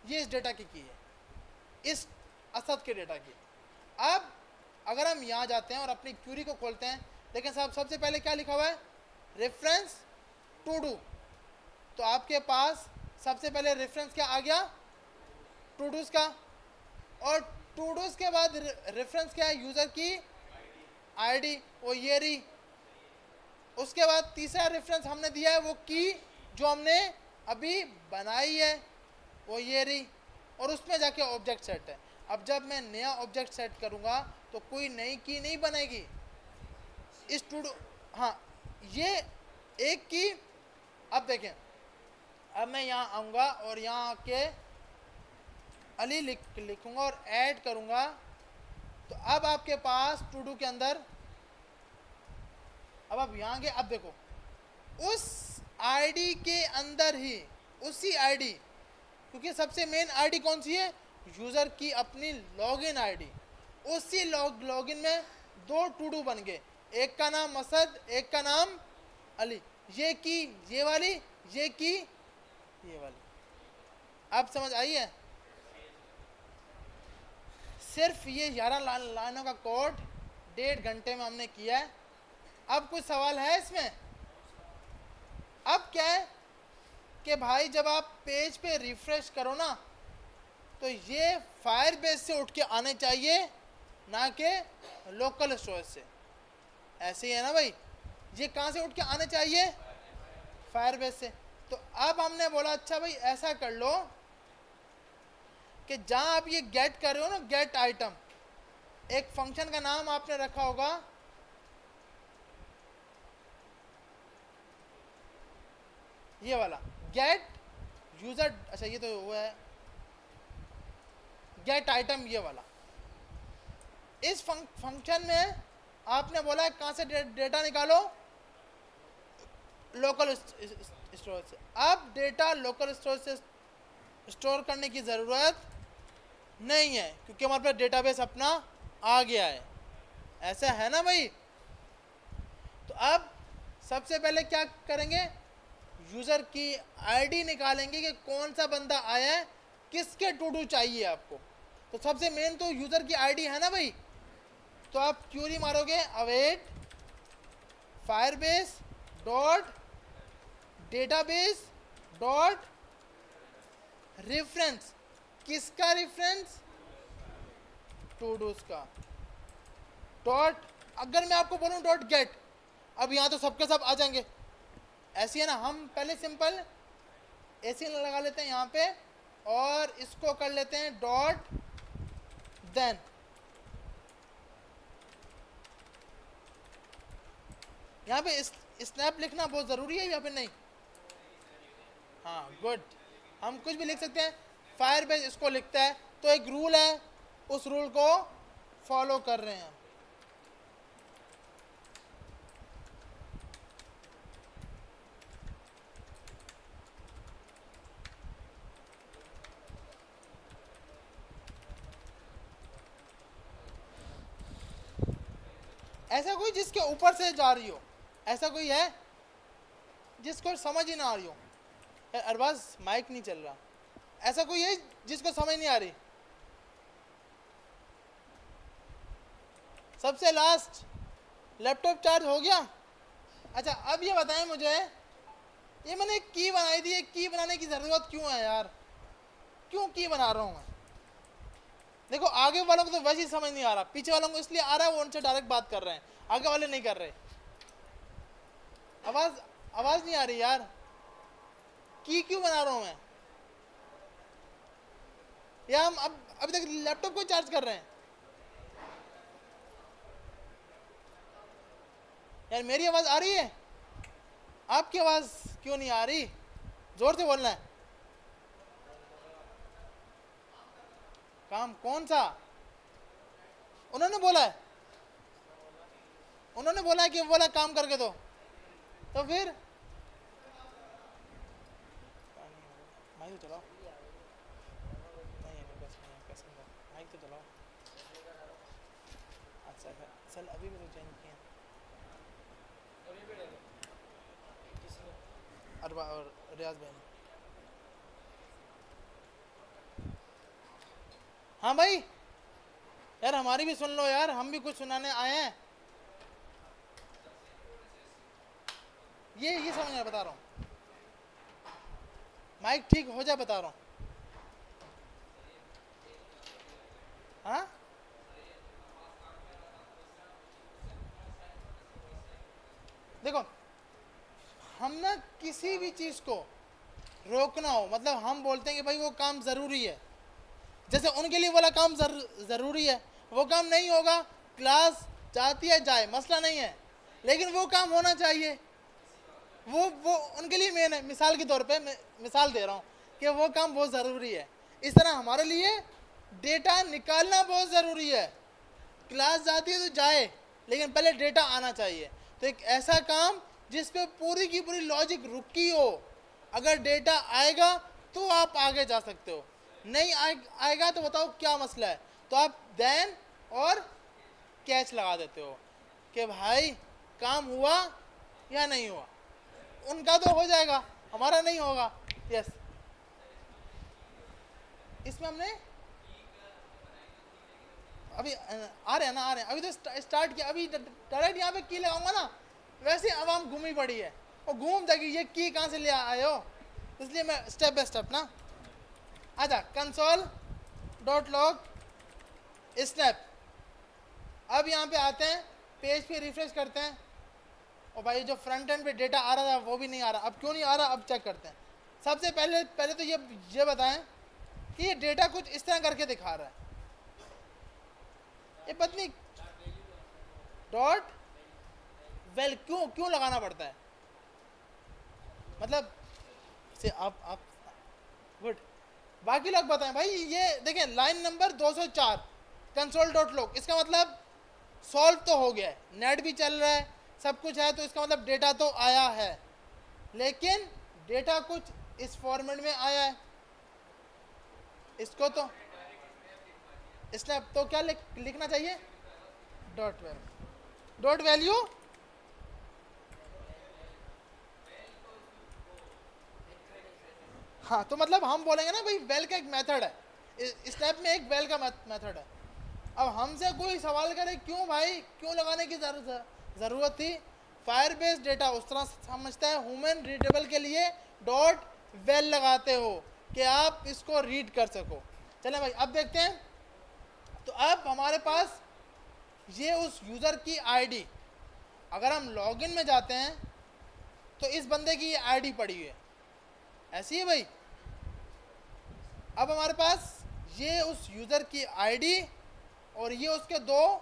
ये इस डेटा की है, इस असद के डेटा की। अब अगर हम यहाँ जाते हैं और अपनी क्यूरी को खोलते हैं, लेकिन साहब सबसे पहले क्या लिखा हुआ है? Reference to do. तो आपके पास सबसे पहले रेफरेंस क्या आ गया? टू डूज का, और टू डूज के बाद रेफरेंस क्या है? यूज़र की आईडी, वो ये रही। उसके बाद तीसरा रेफरेंस हमने दिया है, वो की जो हमने अभी बनाई है, वो ये रही, और उसमें जाके ऑब्जेक्ट सेट है। अब जब मैं नया ऑब्जेक्ट सेट करूंगा, तो कोई नई की नहीं बनेगी इस टू डू। हाँ, ये एक की। अब देखें, अब मैं यहाँ आऊँगा और यहाँ आके अली लिखूंगा और ऐड करूँगा, तो अब आपके पास टू डू के अंदर, अब आप यहाँ के, अब देखो उस आईडी के अंदर ही, उसी आईडी, क्योंकि सबसे मेन आईडी कौन सी है? यूज़र की अपनी लॉगिन आईडी। उसी लॉगिन में दो टू डू बन गए, एक का नाम असद, एक का नाम अली। ये की ये वाली, ये की ये वाली। अब समझ आई है? सिर्फ ये 11 लाइनों का कोड 1.5 घंटे में हमने किया है। अब कुछ सवाल है इसमें? अब क्या है कि भाई जब आप पेज पे रिफ्रेश करो ना, तो ये फायरबेस से उठ के आने चाहिए, ना कि लोकल स्टोरेज से। ऐसे ही है ना भाई, ये कहाँ से उठ के आने चाहिए? फायरबेस से। तो अब हमने बोला अच्छा भाई ऐसा कर लो कि जहाँ आप ये गेट कर रहे हो ना, गेट आइटम, एक फंक्शन का नाम आपने रखा होगा, ये वाला गेट यूजर। अच्छा ये तो वो है गेट आइटम, ये वाला। इस फंक्शन में आपने बोला है कहाँ से डेटा निकालो? लोकल स्टोरेज से। अब डेटा लोकल स्टोरेज से स्टोर करने की ज़रूरत नहीं है क्योंकि हमारे पास डेटाबेस अपना आ गया है। ऐसा है ना भाई? तो अब सबसे पहले क्या करेंगे, यूज़र की आईडी निकालेंगे कि कौन सा बंदा आया है, किसके टू डू चाहिए आपको। तो सबसे मेन तो यूज़र की आईडी है ना भाई। तो आप क्यूरी मारोगे await Firebase dot database dot reference. किसका रेफरेंस? टू डूज का। डॉट, अगर मैं आपको बोलूं डॉट गेट, अब यहाँ तो सबके सब आ जाएंगे। ऐसी है ना, हम पहले सिंपल ऐसे लगा लेते हैं यहाँ पे और इसको कर लेते हैं डॉट देन। यहाँ पे स्नैप लिखना बहुत ज़रूरी है या फिर नहीं? हाँ गुड, हम कुछ भी लिख सकते हैं। फायरबेस इसको लिखता है तो एक रूल है, उस रूल को फॉलो कर रहे हैं। ऐसा कोई जिसके ऊपर से जा रही हो, ऐसा कोई है जिसको समझ ही ना आ रही हो? अरबाज माइक नहीं चल रहा। ऐसा कोई है जिसको समझ नहीं आ रही? सबसे लास्ट, लैपटॉप चार्ज हो गया? अच्छा अब ये बताएं मुझे, ये मैंने एक की बनाई थी, एक की बनाने की ज़रूरत क्यों है यार? क्यों की बना रहा हूँ मैं? देखो आगे वालों को तो वैसे ही समझ नहीं आ रहा, पीछे वालों को इसलिए आ रहा है वो उनसे डायरेक्ट बात कर रहे हैं, आगे वाले नहीं कर रहे। आवाज़ नहीं आ रही यार, की क्यों बना रहा हूँ मैं? या हम अब अभी तक लैपटॉप को चार्ज कर रहे हैं? यार मेरी आवाज़ आ रही है, आपकी आवाज़ क्यों नहीं आ रही? जोर से बोलना है। काम कौन सा? उन्होंने बोला है, उन्होंने बोला है कि बोला काम करके दो, तो फिर माइक तो चलाओ। नहीं बस नहीं, कैसे माइक तो चलाओ। अच्छा चल अभी भी तो चेंज किया अरबा और रियाज भाई ने। हाँ भाई यार हमारी भी सुन लो यार, हम भी कुछ सुनाने आए हैं। ये समझ बता रहा हूँ, माइक ठीक हो जाए बता रहा हूँ। हाँ देखो, हम ना किसी भी चीज़ को रोकना हो, मतलब हम बोलते हैं कि भाई वो काम ज़रूरी है, जैसे उनके लिए वाला काम ज़रूरी है, वो काम नहीं होगा, क्लास जाती है जाए, मसला नहीं है, लेकिन वो काम होना चाहिए। वो उनके लिए मेन है। मिसाल के तौर पे मैं मिसाल दे रहा हूँ कि वो काम बहुत ज़रूरी है। इस तरह हमारे लिए डेटा निकालना बहुत ज़रूरी है। क्लास जाती है तो जाए, लेकिन पहले डेटा आना चाहिए। तो एक ऐसा काम जिस पे पूरी की पूरी लॉजिक रुकी हो, अगर डेटा आएगा तो आप आगे जा सकते हो, नहीं आएगा तो बताओ क्या मसला है, तो आप देन और कैच लगा देते हो कि भाई काम हुआ या नहीं हुआ। उनका तो हो जाएगा, हमारा नहीं होगा। यस, इसमें हमने अभी आ रहे हैं ना, आ रहे हैं, अभी तो स्टार्ट किया, अभी डायरेक्ट यहाँ पे की लगाऊंगा ना, वैसे आवाम घूमी पड़ी है, और घूम जाएगी ये की कहाँ से ले आए हो, इसलिए मैं स्टेप बाय स्टेप ना। अच्छा, कंसोल डॉट लॉग स्नैप। अब यहाँ पे आते हैं, पेज पे रिफ्रेश करते हैं, और भाई जो फ्रंट एंड पे डेटा आ रहा था वो भी नहीं आ रहा। अब क्यों नहीं आ रहा, अब चेक करते हैं। सबसे पहले तो ये बताएं कि ये डेटा कुछ इस तरह करके दिखा रहा है, ये पत्नी डॉट वेल क्यों लगाना पड़ता है, मतलब से आप गुड। बाकी लोग बताएं भाई, ये देखें line number 204 console dot log, इसका मतलब सॉल्व तो हो गया है, नेट भी चल रहा है, सब कुछ है, तो इसका मतलब डेटा तो आया है। लेकिन डेटा कुछ इस फॉर्मेट में आया है। इसको तो इसने तो क्या लिखना चाहिए, डॉट वैल्यू। हाँ, तो मतलब हम बोलेंगे ना भाई वेल का एक मेथड है, स्टेप में एक वेल का मेथड है। अब हमसे कोई सवाल करे क्यों भाई, क्यों लगाने की जरूरत थी, फायरबेस डेटा उस तरह समझता है, ह्यूमन रीडेबल के लिए डॉट वेल लगाते हो कि आप इसको रीड कर सको। चलें भाई अब देखते हैं। तो अब हमारे पास ये उस यूज़र की आईडी, अगर हम लॉगिन में जाते हैं तो इस बंदे की ये आईडी पड़ी हुई है, ऐसी है भाई। अब हमारे पास ये उस यूज़र की आईडी और ये उसके दो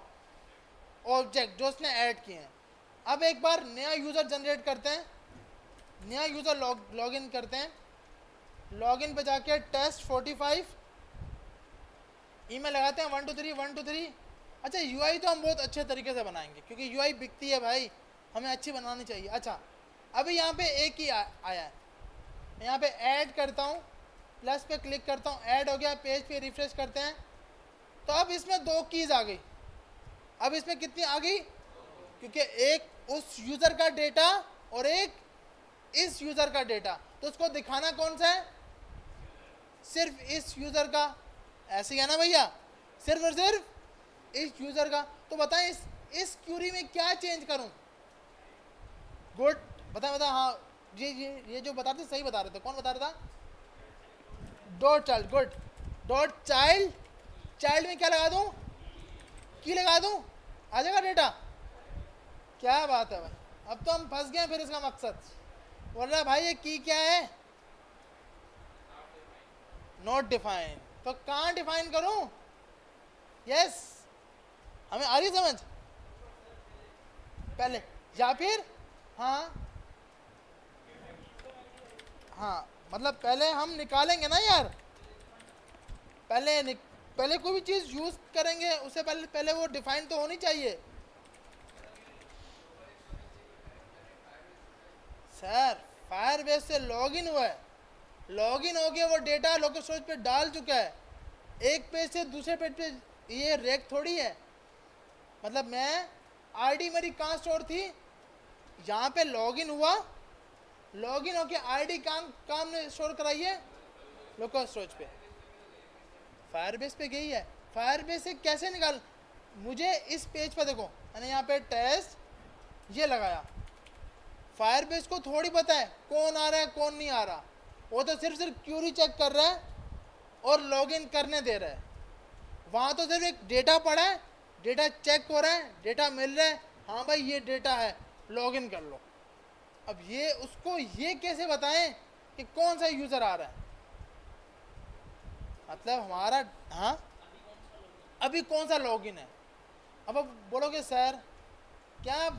ऑब्जेक्ट जो उसने ऐड किए हैं। अब एक बार नया यूज़र जनरेट करते हैं, नया यूज़र लॉगिन करते हैं। लॉगिन पे जाके test45 ईमेल लगाते हैं 123 अच्छा, यूआई तो हम बहुत अच्छे तरीके से बनाएंगे क्योंकि यूआई बिकती है भाई, हमें अच्छी बनानी चाहिए। अच्छा, अभी यहाँ पे एक ही आया है, मैं यहाँ पे ऐड करता हूँ, प्लस पे क्लिक करता हूँ, ऐड हो गया, पेज पे रिफ्रेश करते हैं। तो अब इसमें दो कीज़ आ गई। अब इसमें कितनी आ गई, क्योंकि एक उस यूज़र का डेटा और एक इस यूज़र का डेटा, तो उसको दिखाना कौन सा है, सिर्फ इस यूज़र का, ऐसे ही है ना भैया, सिर्फ और सिर्फ इस यूज़र का। तो बताएं इस क्यूरी में क्या चेंज करूं। गुड, बताएं हाँ, ये जो बता रहे थे सही बता रहे थे, कौन बता रहा था, dot child. Good, dot child, child में क्या लगा दूं, की लगा दूं, आ जाएगा डेटा। क्या बात है भाई, अब तो हम फंस गए। फिर इसका मकसद बोल रहा है भाई ये की क्या है, नॉट डिफाइन। तो कहाँ डिफाइन करूं, यस हमें आ रही समझ पहले, या फिर हाँ हाँ, मतलब पहले हम निकालेंगे ना यार, पहले कोई भी चीज़ यूज़ करेंगे उससे पहले वो डिफाइन तो होनी चाहिए। सर फायरबेस से लॉगिन हुआ है, लॉगिन हो गया, वो डेटा लोकल स्टोरेज पे डाल चुका है, एक पेज से दूसरे पेज पे, ये रैक थोड़ी है। मतलब मैं आईडी मेरी कहाँ स्टोर थी, यहाँ पे लॉगिन हुआ, लॉगिन होके आईडी काम ने स्टोर कराई है लोकल स्टोरेज पे, फायरबेस पे गई है। फायरबेस से कैसे निकाल, मुझे इस पेज पे देखो, मैंने यहाँ पे टेस्ट ये लगाया, फायरबेस को थोड़ी पता है कौन आ रहा है कौन नहीं आ रहा, वो तो सिर्फ क्यूरी चेक कर रहा है और लॉगिन करने दे रहा है। वहाँ तो सिर्फ एक डेटा पड़ा है, डेटा चेक हो रहा है, डेटा मिल रहा है, हाँ भाई ये डेटा है, लॉगिन कर लो। अब ये उसको ये कैसे बताएं कि कौन सा यूज़र आ रहा है, मतलब हमारा, हाँ अभी कौन सा लॉगिन है। अब बोलोगे सर क्या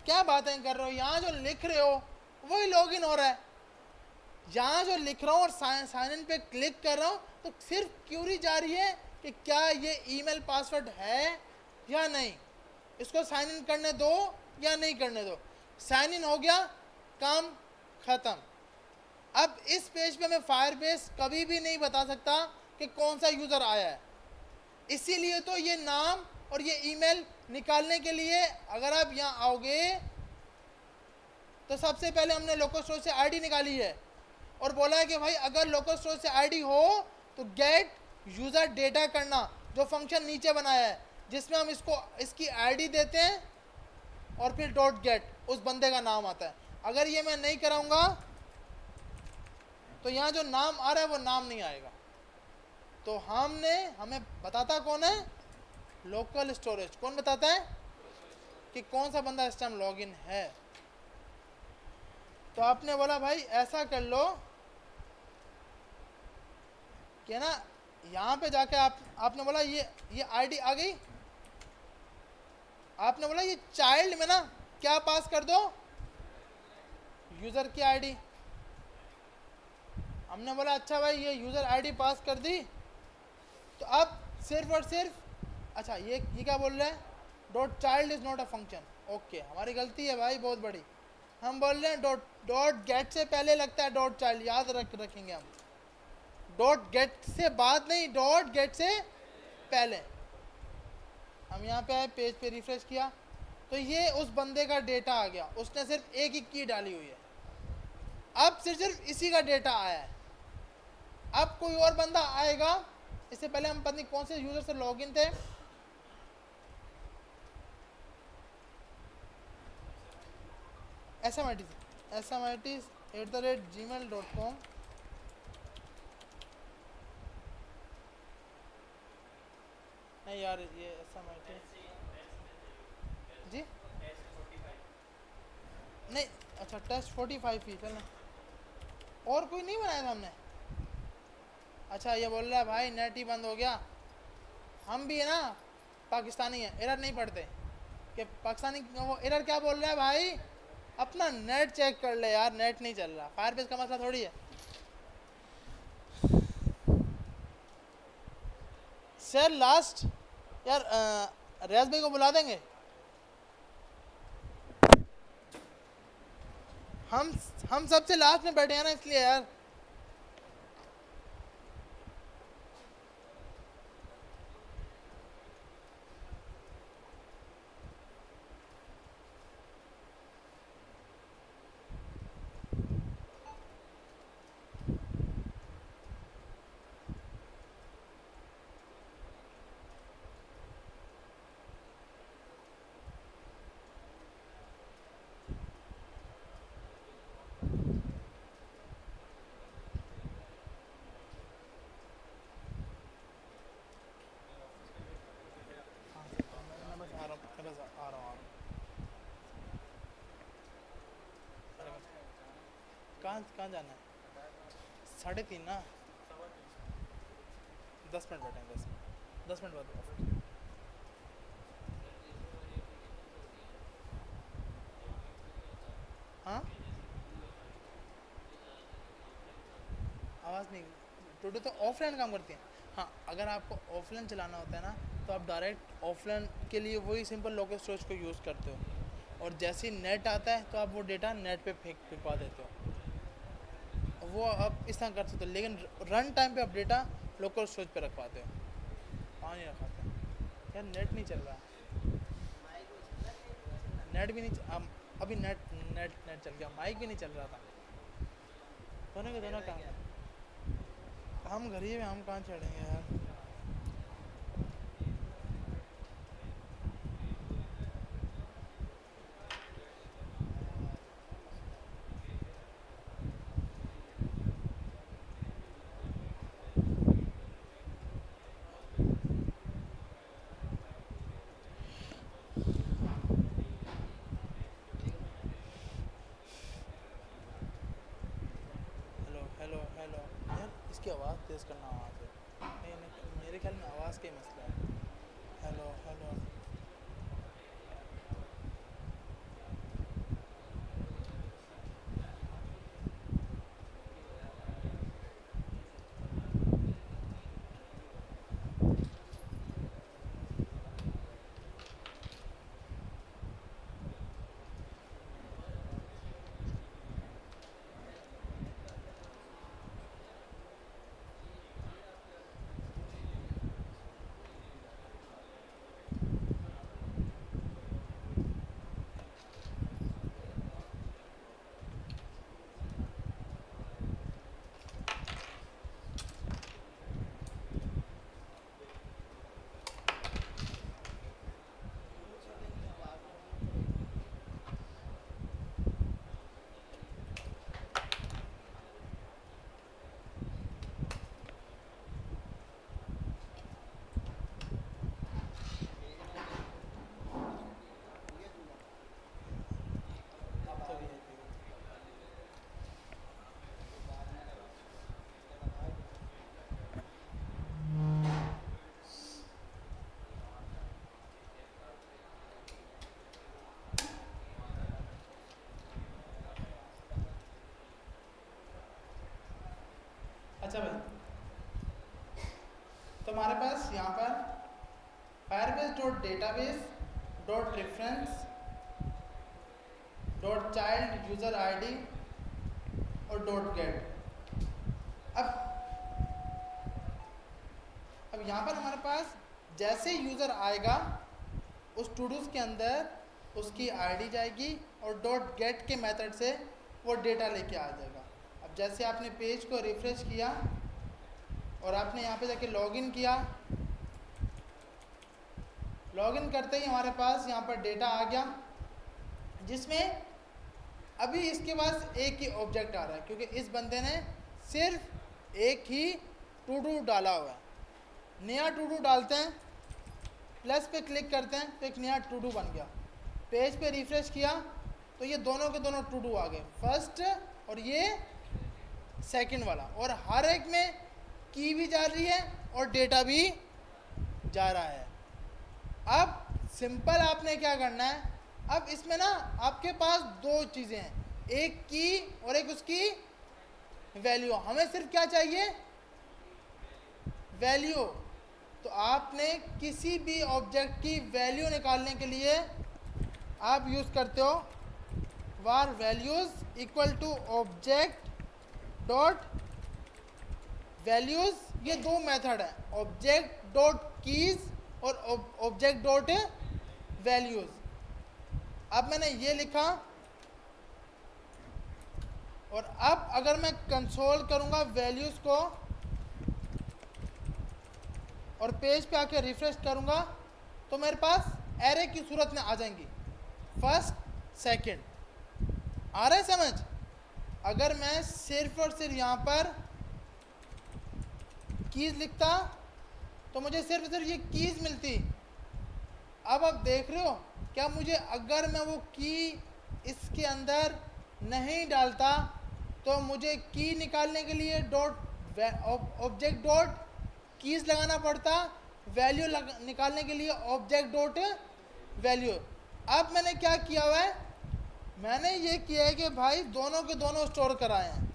क्या बातें कर रहे हो, यहाँ जो लिख रहे हो वही लॉगिन हो रहा है, यहाँ जो लिख रहा हूँ और साइन इन पे क्लिक कर रहा हूँ तो सिर्फ क्यूरी जा रही है कि क्या ये ईमेल पासवर्ड है या नहीं, इसको साइन इन करने दो या नहीं करने दो। साइन इन हो गया, काम ख़त्म। अब इस पेज पे मैं फायरबेस कभी भी नहीं बता सकता कि कौन सा यूज़र आया है, इसीलिए तो ये नाम और ये ईमेल निकालने के लिए अगर आप यहाँ आओगे तो सबसे पहले हमने लोकल स्टोरेज से आईडी निकाली है और बोला है कि भाई अगर लोकल स्टोरेज से आईडी हो तो गेट यूज़र डेटा करना, जो फंक्शन नीचे बनाया है जिसमें हम इसकी आईडी देते हैं और फिर डॉट गेट उस बंदे का नाम आता है। अगर ये मैं नहीं कराऊंगा तो यहाँ जो नाम आ रहा है वो नाम नहीं आएगा। तो हमें बताता कौन है, लोकल स्टोरेज। कौन बताता है कि कौन सा बंदा इस टाइम लॉगिन है। तो आपने बोला भाई ऐसा कर लो कि ना यहाँ पे जाके आपने बोला ये आईडी आ गई, आपने बोला ये चाइल्ड में ना क्या पास कर दो, यूज़र की आईडी। हमने बोला अच्छा भाई ये यूज़र आईडी पास कर दी। तो अब सिर्फ और सिर्फ, अच्छा ये क्या बोल रहा है, dot child is not a function. Okay, हमारी गलती है भाई बहुत बड़ी। हम बोल रहे हैं डॉट डॉट गेट से पहले लगता है डॉट चाइल्ड, याद रखेंगे हम। डॉट गेट से बाद नहीं, डॉट गेट से पहले। हम यहाँ पे आए, पेज पे रिफ्रेश किया तो ये उस बंदे का डेटा आ गया, उसने सिर्फ एक ही की डाली हुई है। अब सिर्फ इसी का डेटा आया है। अब कोई और बंदा आएगा, इससे पहले हम पता नहीं कौन से यूजर से लॉगिन थे, smits@gmail.com। नहीं यार ये smits जी नहीं, अच्छा टेस्ट 45 ही चलना, और कोई नहीं बनाया था हमने। अच्छा ये बोल रहा है भाई नेट ही बंद हो गया। हम भी है ना पाकिस्तानी है, एरर नहीं पढ़ते कि पाकिस्तानी। वो एरर क्या बोल रहा है भाई, अपना नेट चेक कर ले यार, नेट नहीं चल रहा। फायरबेस का मसला थोड़ी है। सर लास्ट यार रियाज भाई को बुला देंगे। हम सबसे लास्ट में बैठे हैं ना, इसलिए यार। मैं बस आ रहा हूँ, मैं बस आ रहा हूँ। कहाँ कहाँ जाना है? 3:30 ना, 10 मिनट बैठे हैं, 10 मिनट बाद ऑफ। हाँ आवाज़ नहीं, टोटो तो ऑफलाइन काम करती हैं। हाँ अगर आपको ऑफलाइन चलाना होता है ना, तो आप डायरेक्ट ऑफलाइन के लिए वही सिंपल लोकल स्टोरेज को यूज़ करते हो, और जैसे ही नेट आता है तो आप वो डेटा नेट पे फेंकवा देते हो। वो आप इस तरह कर सकते हो, लेकिन रन टाइम पे आप डेटा लोकल स्टोरेज पे रखवाते हो, वहाँ नहीं रखवाते। यार नेट नहीं चल रहा, नेट भी नहीं अभी नेट नेट नेट चल गया, माइक भी नहीं चल रहा था। दोनों के दोनों काम है। हम गरीब हैं, हम कहाँ चढ़ेंगे यार। हेलो हेलो हेलो यार, इसकी आवाज़ तेज़ करना वहाँ से। नहीं नहीं, मेरे ख्याल में आवाज़ का ही मसला है। Hello hello. अच्छा भाई, तो हमारे पास यहाँ पर firebase.database.reference dot child user ID और डॉट गेट। अब यहाँ पर हमारे पास जैसे यूज़र आएगा उस टू डूज़ के अंदर उसकी आईडी जाएगी और डॉट गेट के मेथड से वो डेटा लेके आ जाएगा। अब जैसे आपने पेज को रिफ्रेश किया और आपने यहाँ पे जाके लॉगिन किया, लॉगिन करते ही हमारे पास यहाँ पर डेटा आ गया, जिसमें अभी इसके पास एक ही ऑब्जेक्ट आ रहा है क्योंकि इस बंदे ने सिर्फ एक ही टू डू डाला हुआ है। नया टू डू डालते हैं, प्लस पे क्लिक करते हैं तो एक नया टू डू बन गया। पेज पे रिफ्रेश किया तो ये दोनों के दोनों टू डू आ गए, फर्स्ट और ये सेकंड वाला, और हर एक में की भी जा रही है और डेटा भी जा रहा है। अब सिंपल आपने क्या करना है, अब इसमें ना आपके पास दो चीज़ें हैं, एक की और एक उसकी वैल्यू। हमें सिर्फ क्या चाहिए, वैल्यू। तो आपने किसी भी ऑब्जेक्ट की वैल्यू निकालने के लिए आप यूज़ करते हो var values equal to object dot values. ये दो मेथड है, ऑब्जेक्ट डॉट कीज और ऑब्जेक्ट डॉट वैल्यूज़। अब मैंने ये लिखा और अब अगर मैं कंसोल करूंगा वैल्यूज़ को और पेज पे आके रिफ्रेश करूंगा तो मेरे पास एरे की सूरत में आ जाएंगी, फर्स्ट सेकंड। आ रहा है समझ? अगर मैं सिर्फ और सिर्फ यहाँ पर कीज़ लिखता तो मुझे सिर्फ ये कीज़ मिलती। अब आप देख रहे हो क्या, मुझे अगर मैं वो की इसके अंदर नहीं डालता तो मुझे की निकालने के लिए डॉट ऑब्जेक्ट डॉट कीज़ लगाना पड़ता, वैल्यू निकालने के लिए ऑब्जेक्ट डॉट वैल्यू। अब मैंने क्या किया हुआ है, मैंने ये किया है कि भाई दोनों के दोनों स्टोर कराए हैं।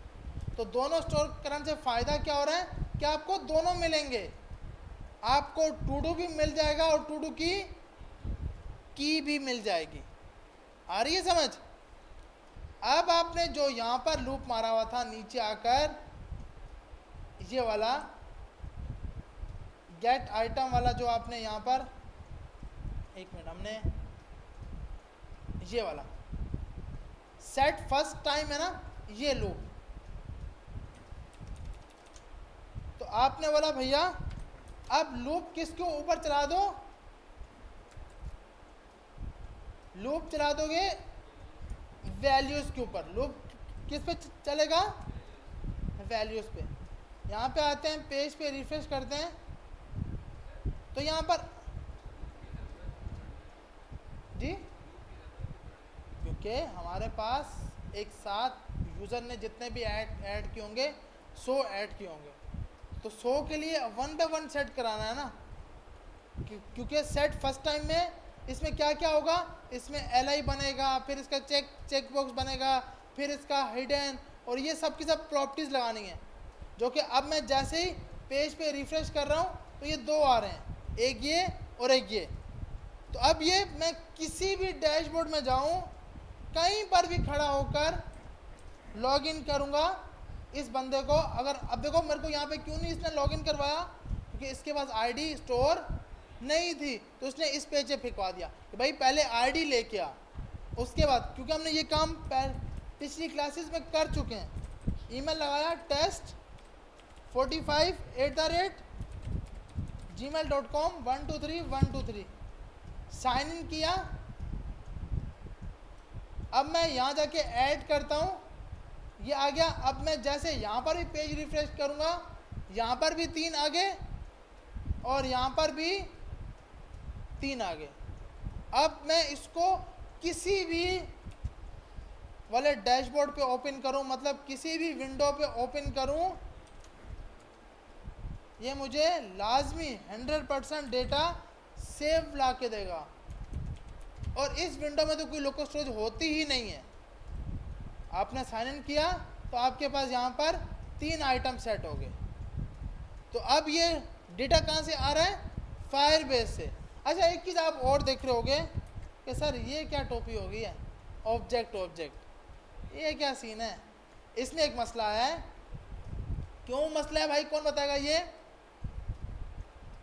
तो दोनों स्टोर कराने से फ़ायदा क्या हो रहा है कि आपको दोनों मिलेंगे, आपको टू डू भी मिल जाएगा और टू डू की भी मिल जाएगी। आ रही है समझ? अब आपने जो यहाँ पर लूप मारा हुआ था नीचे आकर, ये वाला गेट आइटम वाला जो आपने यहाँ पर, एक मिनट, हमने ये वाला सेट फर्स्ट टाइम है ना, ये लूप। तो आपने बोला भैया अब लूप किसके ऊपर चला दो, लूप चला दोगे वैल्यूज़ के ऊपर। लूप किस पे चलेगा, वैल्यूज़ पे। यहाँ पे आते हैं, पेज पे रिफ्रेश करते हैं तो यहाँ पर जी, क्योंकि हमारे पास एक साथ यूज़र ने जितने भी ऐड किए होंगे 100 ऐड किए होंगे, तो 100 के लिए 1 बाय 1 सेट कराना है ना, क्योंकि सेट फर्स्ट टाइम में इसमें क्या क्या होगा, इसमें li बनेगा, फिर इसका चेक बॉक्स बनेगा, फिर इसका हिडन, और ये सब की सब प्रॉपर्टीज़ लगानी है, जो कि अब मैं जैसे ही पेज पे रिफ्रेश कर रहा हूँ तो ये दो आ रहे हैं, एक ये और एक ये। तो अब ये मैं किसी भी डैशबोर्ड में जाऊँ, कहीं पर भी खड़ा होकर लॉगिन करूँगा इस बंदे को। अगर अब देखो मेरे को यहाँ पे क्यों नहीं इसने लॉगिन करवाया, क्योंकि इसके पास आईडी स्टोर नहीं थी, तो उसने इस पेज पे फेंकवा दिया कि भाई पहले आईडी लेके आ, उसके बाद, क्योंकि हमने ये काम पिछली क्लासेस में कर चुके हैं। ईमेल लगाया test45@gmail.com 123 साइन इन किया। अब मैं यहाँ जाके ऐड करता हूँ, ये आ गया। अब मैं जैसे यहाँ पर भी पेज रिफ्रेश करूँगा, यहाँ पर भी 3 आ गए और यहाँ पर भी 3 आ गए। अब मैं इसको किसी भी वाले डैशबोर्ड पे ओपन करूँ, मतलब किसी भी विंडो पे ओपन करूँ, ये मुझे लाजमी 100% डेटा सेव ला के देगा। और इस विंडो में तो कोई लोकल स्टोरेज होती ही नहीं है। आपने साइन इन किया तो आपके पास यहाँ पर 3 आइटम सेट हो गए। तो अब ये डेटा कहाँ से आ रहा है, फायरबेस से। अच्छा, एक चीज़ आप और देख रहे होगे कि सर ये क्या टोपी हो गई है, ऑब्जेक्ट ऑब्जेक्ट। ये क्या सीन है, इसमें एक मसला है। क्यों मसला है भाई, कौन बताएगा ये?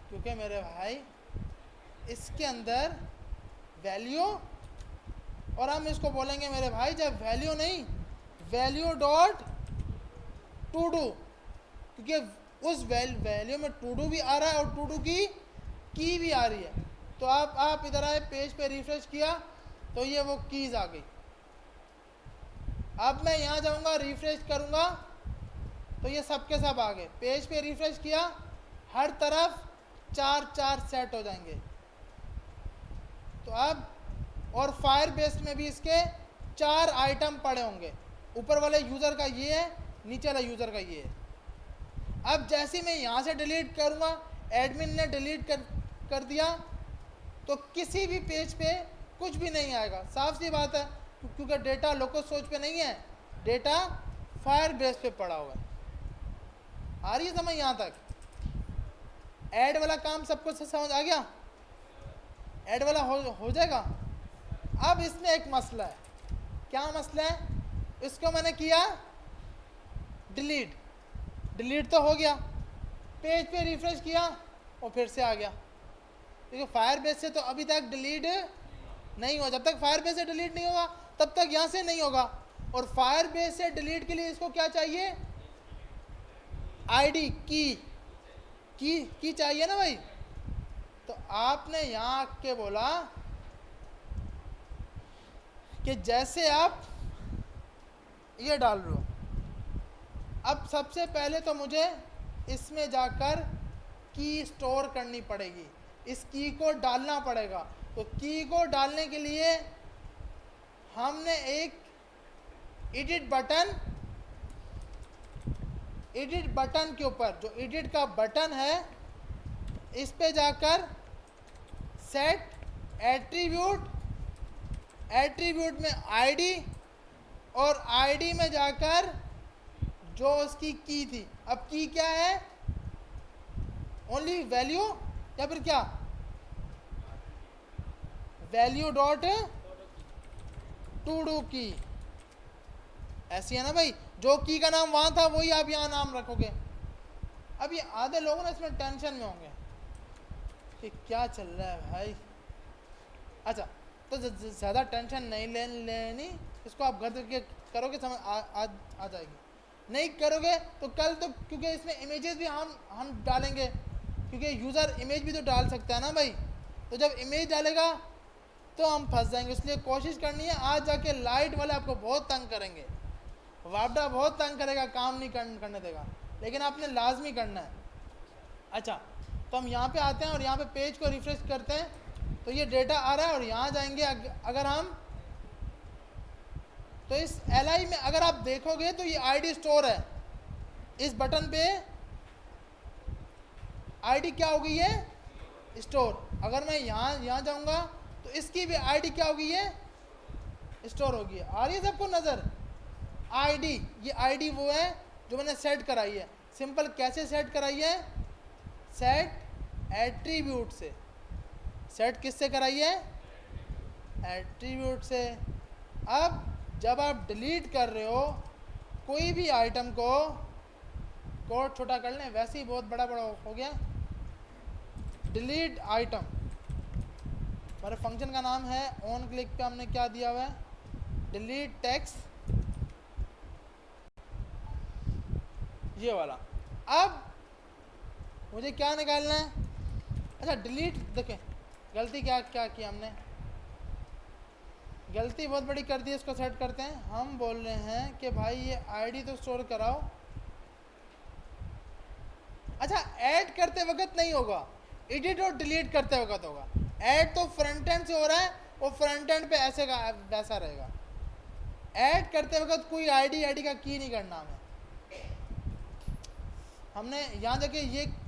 क्योंकि मेरे भाई इसके अंदर वैल्यू, और हम इसको बोलेंगे मेरे भाई जब वैल्यू नहीं, वैल्यू डॉट टू डू, क्योंकि उस वैल्यू में टू डू भी आ रहा है और टू डू की भी आ रही है। तो आप इधर आए, पेज पे रिफ्रेश किया तो ये वो कीज आ गई। अब मैं यहाँ जाऊँगा, रिफ्रेश करूँगा तो ये सब के सब आ गए। पेज पे रिफ्रेश किया, हर तरफ 4 सेट हो जाएंगे। तो अब और फायरबेस में भी इसके 4 आइटम पड़े होंगे। ऊपर वाले यूज़र का ये है, नीचे वाला यूज़र का ये है। अब जैसे मैं यहाँ से डिलीट करूँगा, एडमिन ने डिलीट कर दिया, तो किसी भी पेज पे कुछ भी नहीं आएगा। साफ सी बात है, क्योंकि डेटा लोकल सोच पे नहीं है, डेटा फायरबेस पे पड़ा हुआ है। आ रही है समझ यहाँ तक? ऐड वाला काम सबको समझ आ गया? ऐड वाला हो जाएगा। अब इसमें एक मसला है। क्या मसला है? इसको मैंने किया डिलीट तो हो गया, पेज पे रिफ्रेश किया और फिर से आ गया, क्योंकि फायरबेस से तो अभी तक डिलीट नहीं हुआ। जब तक फायरबेस से डिलीट नहीं होगा तब तक यहाँ से नहीं होगा। और फायरबेस से डिलीट के लिए इसको क्या चाहिए? आईडी की चाहिए ना भाई। तो आपने यहाँ आके बोला कि जैसे आप ये डाल रहे हो, अब सबसे पहले तो मुझे इसमें जाकर की स्टोर करनी पड़ेगी, इस की को डालना पड़ेगा। तो की को डालने के लिए हमने एक एडिट बटन के ऊपर, जो एडिट का बटन है, इस पे जाकर सेट एट्रीब्यूट में आईडी, और आईडी में जाकर जो उसकी की थी। अब की क्या है? ओनली वैल्यू या फिर क्या? वैल्यू डॉट टू डू की। ऐसी है ना भाई, जो की का नाम वहां था वही आप यहाँ नाम रखोगे। अब ये आधे लोग ना इसमें टेंशन में होंगे कि क्या चल रहा है भाई। अच्छा, तो ज़्यादा टेंशन नहीं लेनी, इसको आप घर के करोगे समझ आ जाएगी। नहीं करोगे तो कल तो, क्योंकि इसमें इमेजेस भी हम डालेंगे, क्योंकि यूज़र इमेज भी तो डाल सकता है ना भाई। तो जब इमेज डालेगा तो हम फंस जाएंगे। इसलिए कोशिश करनी है, आज जाके लाइट वाले आपको बहुत तंग करेंगे, वापडा बहुत तंग करेगा, काम नहीं करने देगा, लेकिन आपने लाजमी करना है। अच्छा, तो हम यहाँ पे आते हैं और यहाँ पे पेज को रिफ्रेश करते हैं तो ये डेटा आ रहा है। और यहाँ जाएंगे, अगर हम तो इस LI में अगर आप देखोगे तो ये आईडी स्टोर है। इस बटन पे आईडी क्या हो गई है? स्टोर। अगर मैं यहाँ जाऊँगा तो इसकी भी आईडी क्या हो गई है? स्टोर हो गई है। आ रही है सबको नज़र? आईडी, ये आईडी वो है जो मैंने सेट कराई है। सिंपल कैसे सेट कराई है? सेट एट्रीब्यूट से। सेट किससे कराई है? एट्रीब्यूट से। अब जब आप डिलीट कर रहे हो कोई भी आइटम को, कोड छोटा कर लें, वैसे ही बहुत बड़ा हो गया। डिलीट आइटम, हमारे फंक्शन का नाम है। ऑन क्लिक पे हमने क्या दिया हुआ है? डिलीट टेक्स्ट, ये वाला। अब मुझे क्या निकालना है? अच्छा, डिलीट, देखें गलती क्या की हमने, गलती बहुत बड़ी कर दी। इसको सेट करते हैं। हम बोल रहे हैं कि भाई ये आईडी तो स्टोर कराओ। अच्छा, ऐड करते वक्त नहीं होगा, एडिट और डिलीट करते वक्त होगा। ऐड तो फ्रंट एंड से हो रहा है, वो फ्रंट एंड पे ऐसे का वैसा रहेगा। ऐड करते वक्त कोई आईडी का की नहीं करना हमें। हमने यहाँ जाके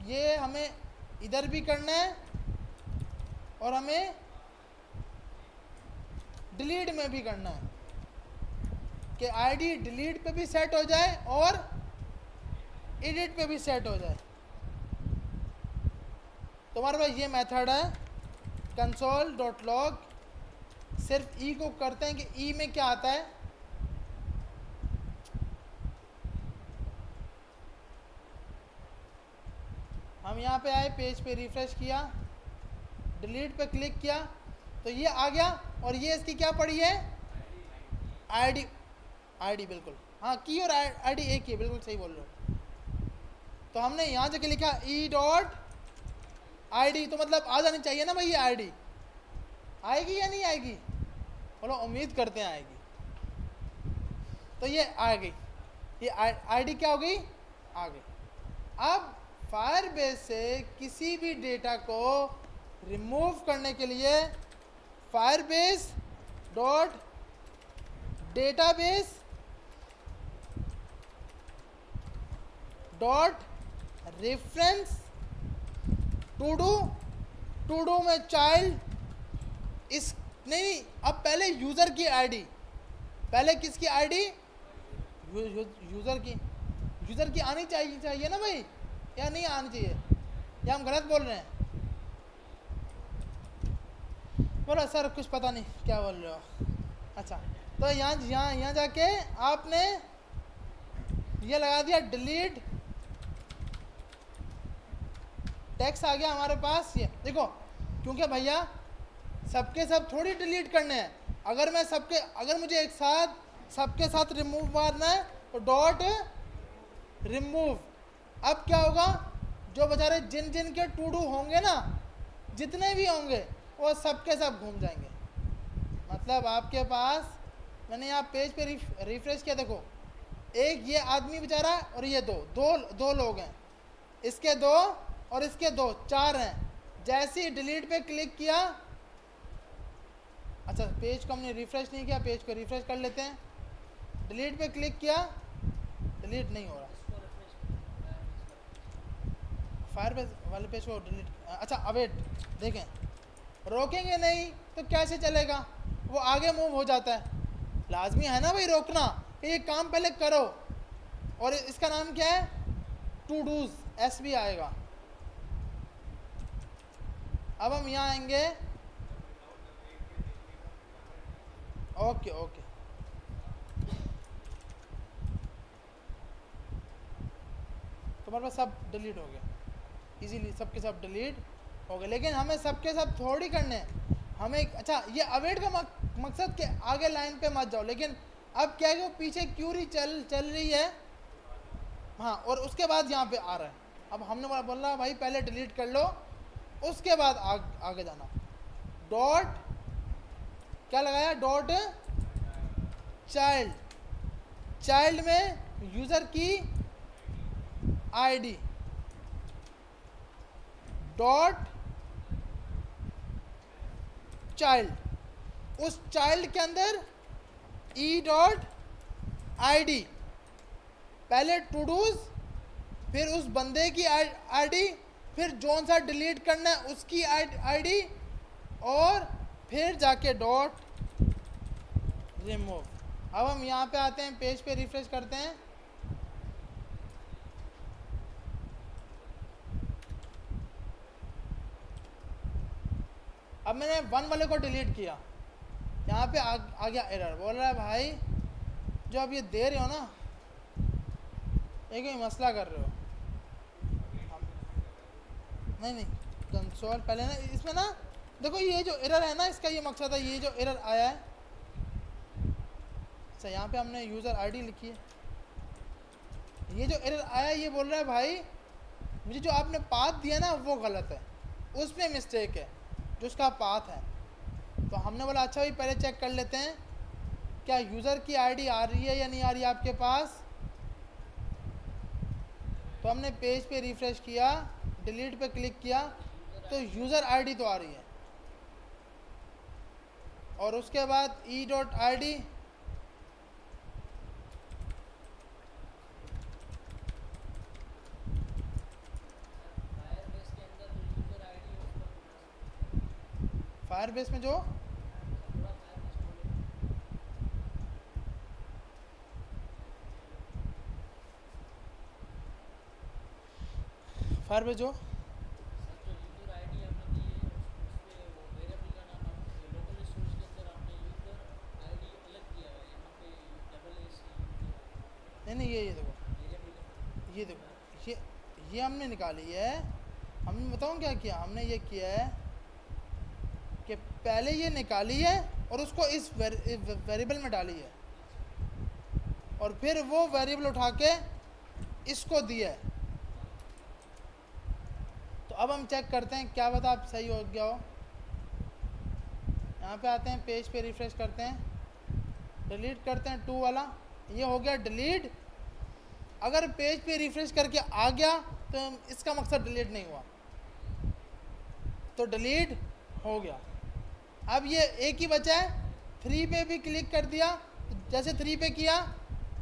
ये हमें इधर भी करना है और हमें डिलीट में भी करना है कि आईडी डिलीट पे भी सेट हो जाए और एडिट पे भी सेट हो जाए। तो हमारे पास ये मेथड है console.log सिर्फ ई को करते हैं कि ई में क्या आता है, हम यहाँ पे आए, पेज पे रिफ्रेश किया, डिलीट पे क्लिक किया तो ये आ गया, और ये इसकी क्या पड़ी है, आईडी, आईडी बिल्कुल, हाँ की और आईडी एक ही है, बिल्कुल सही बोल रहे हो। तो हमने यहाँ जाके लिखा ई डॉट आईडी, तो मतलब आ जानी चाहिए ना भाई, ये आईडी आएगी या नहीं आएगी, बोलो उम्मीद करते हैं आएगी। तो ये आ गई, ये आईडी क्या हो गई, आ गई। अब फायरबेस से किसी भी डेटा को रिमूव करने के लिए Firebase dot database dot reference to do में चाइल्ड, इस नहीं, अब पहले यूज़र की आईडी, पहले किसकी आईडी, यूज़र की आनी चाहिए ना भाई, या नहीं आनी चाहिए, या हम गलत बोल रहे हैं, बोला सर कुछ पता नहीं क्या बोल रहे हो। अच्छा, तो यहाँ जाके आपने ये लगा दिया डिलीट, टेक्स्ट आ गया हमारे पास, ये देखो, क्योंकि भैया सबके सब थोड़ी डिलीट करने हैं, अगर मुझे एक साथ सबके साथ रिमूव मारना है तो डॉट रिमूव। अब क्या होगा, जो बेचारे जिन जिन के टू डू होंगे ना, जितने भी होंगे वो सबके सब घूम जाएंगे। मतलब आपके पास, मैंने यहाँ पेज पे रिफ्रेश किया, देखो एक ये आदमी बेचारा और ये दो लोग हैं, इसके दो और इसके दो, चार हैं। जैसे ही डिलीट पे क्लिक किया, अच्छा पेज को हमने रिफ्रेश नहीं किया, पेज को रिफ्रेश कर लेते हैं, डिलीट पे क्लिक किया, डिलीट नहीं हो रहा, फायरबेस वाले पेज को डिलीट, अच्छा अवेट, देखें रोकेंगे नहीं तो कैसे चलेगा, वो आगे मूव हो जाता है, लाजमी है ना भाई रोकना, कि ये काम पहले करो, और इसका नाम क्या है, टू डूज, एस भी आएगा। अब हम यहाँ आएंगे, ओके ओके, तुम्हारे पास सब डिलीट हो गए इजीली, सबके सब डिलीट हो गए, लेकिन हमें सबके सब थोड़ी करने हैं, हमें अच्छा ये अवेट का मकसद के आगे लाइन पे मत जाओ, लेकिन अब क्या है कि वो पीछे क्यूरी चल रही है, हाँ, और उसके बाद यहाँ पे आ रहा है। अब हमने बोला भाई पहले डिलीट कर लो, उसके बाद आगे जाना, डॉट क्या लगाया, डॉट चाइल्ड में यूज़र की आईडी, डॉट चाइल्ड, उस चाइल्ड के अंदर ई डॉट आईडी, पहले टू डूज, फिर उस बंदे की आईडी, फिर जोन सा डिलीट करना है उसकी आईडी, और फिर जाके डॉट रिमूव। अब हम यहाँ पे आते हैं, पेज पे रिफ्रेश करते हैं, अब मैंने वन वाले को डिलीट किया, यहाँ पे आ गया एरर, बोल रहा है भाई जो अब ये दे रहे हो ना, एक ही मसला कर रहे हो, नहीं कंसोल पहले ना, इसमें ना देखो ये जो एरर है ना, इसका ये मकसद है, ये जो एरर आया है, अच्छा यहाँ पे हमने यूज़र आईडी लिखी है, ये जो एरर आया ये बोल रहा है भाई मुझे जो आपने पाथ दिया ना वो गलत है, उसमें मिस्टेक है जो उसका पाथ है। तो हमने बोला अच्छा भाई पहले चेक कर लेते हैं क्या यूज़र की आईडी आ रही है या नहीं आ रही है आपके पास। तो हमने पेज पे रिफ़्रेश किया, डिलीट पे क्लिक किया तो यूज़र आईडी तो आ रही है, और उसके बाद E dot I D, Firebase में जो फायरबेस जो नहीं ये देखो, ये हमने निकाली है। हमने बताऊँ क्या किया, हमने ये किया है कि पहले ये निकाली है और उसको इस वेरिएबल में डाली है, और फिर वो वेरिएबल उठा के इसको दिया है। तो अब हम चेक करते हैं, क्या पता आप सही हो गया हो। यहाँ पे आते हैं, पेज पे रिफ्रेश करते हैं, डिलीट करते हैं 2 वाला, ये हो गया डिलीट। अगर पेज पे रिफ्रेश करके आ गया तो इसका मकसद डिलीट नहीं हुआ, तो डिलीट हो गया। अब ये एक ही बचा है, 3 पे भी क्लिक कर दिया, जैसे 3 पे किया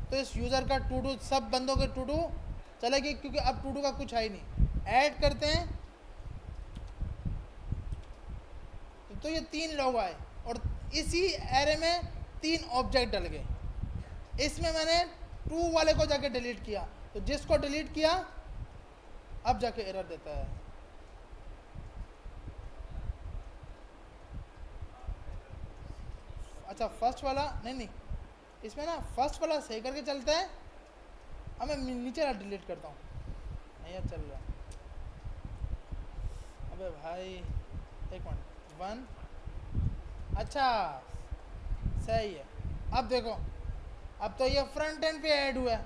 तो इस यूज़र का टू डू, सब बंदों के टू डू चलेगी, क्योंकि अब टू डू का कुछ है ही नहीं। ऐड करते हैं तो ये 3 लोग आए और इसी एरे में 3 ऑब्जेक्ट डल गए। इसमें मैंने 2 वाले को जाके डिलीट किया, तो जिसको डिलीट किया अब जाके एरर देता है। अच्छा फर्स्ट वाला नहीं, इसमें ना फर्स्ट वाला सही करके चलता है। अब मैं नीचे वाला डिलीट करता हूँ, नहीं यार चल रहा। अबे भाई एक मिनट, 1, अच्छा सही है। अब देखो, अब तो ये फ्रंट एंड पे ऐड हुआ है।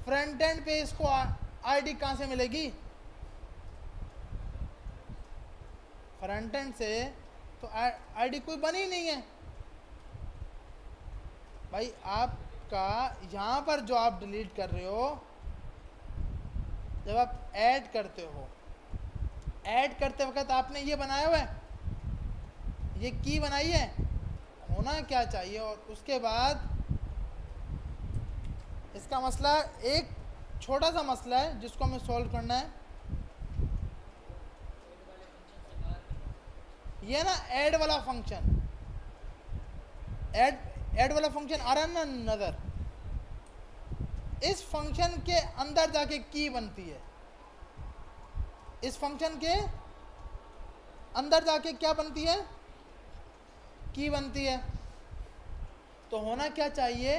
फ्रंट एंड पे इसको आईडी कहाँ से मिलेगी? फ्रंट एंड से तो आईडी कोई बनी नहीं है भाई। आपका यहाँ पर जो आप डिलीट कर रहे हो, जब आप ऐड करते हो, ऐड करते वक्त आपने ये बनाया हुआ है, ये की बनाई है, होना क्या चाहिए। और उसके बाद इसका मसला, एक छोटा सा मसला है जिसको हमें सॉल्व करना है। ये ना ऐड वाला फंक्शन, ऐड वाला फंक्शन आ रहा है ना नजर, इस फंक्शन के अंदर जाके की बनती है। इस फंक्शन के अंदर जाके क्या बनती है? की बनती है। तो होना क्या चाहिए,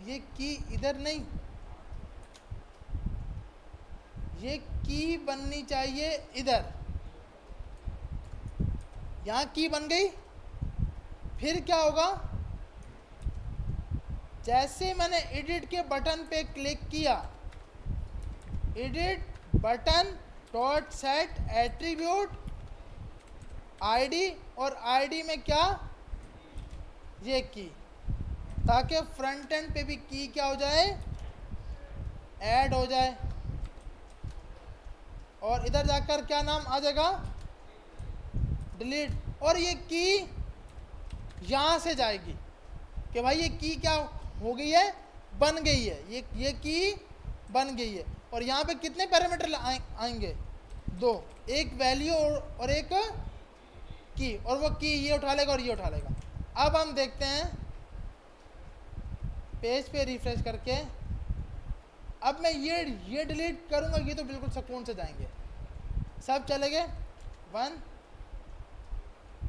ये की इधर नहीं, ये की बननी चाहिए इधर। यहां की बन गई, फिर क्या होगा, जैसे मैंने एडिट के बटन पे क्लिक किया, edit button dot set attribute ID, और आईडी में क्या, ये की, ताकि फ्रंट एंड पे भी की क्या हो जाए, ऐड हो जाए। और इधर जाकर क्या नाम आ जाएगा, डिलीट। और ये की यहां से जाएगी कि भाई ये की क्या हो गई है, बन गई है, ये की बन गई है। और यहाँ पे कितने पैरामीटर आएंगे, 2, एक वैल्यू और एक की, और वो की ये उठा लेगा और ये उठा लेगा। अब हम देखते हैं पेज पे रिफ्रेश करके, अब मैं ये डिलीट करूंगा, ये तो बिल्कुल सुकून से जाएंगे, सब चले गए। 1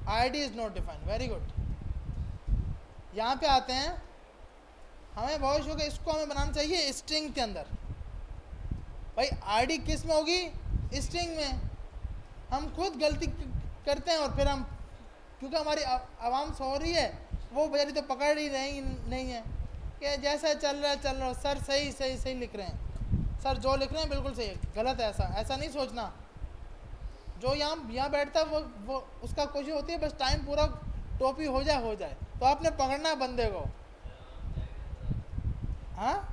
ID is not defined, very good. यहाँ पे आते हैं, हमें बहुत शौक है, इसको हमें बनाना चाहिए स्ट्रिंग के अंदर। भाई आईडी किस में होगी, स्ट्रिंग में। हम खुद गलती करते हैं, और फिर हम, क्योंकि हमारी आवाम सो रही है, वो बेचारी तो पकड़ ही नहीं है कि जैसा चल रहा है सर, सही लिख रहे हैं सर, जो लिख रहे हैं बिल्कुल सही है, गलत है, ऐसा नहीं सोचना। जो यहाँ बैठता है वो उसका कोशिश होती है बस टाइम पूरा टोपी हो जाए, तो आपने पकड़ना है बंदे को। हाँ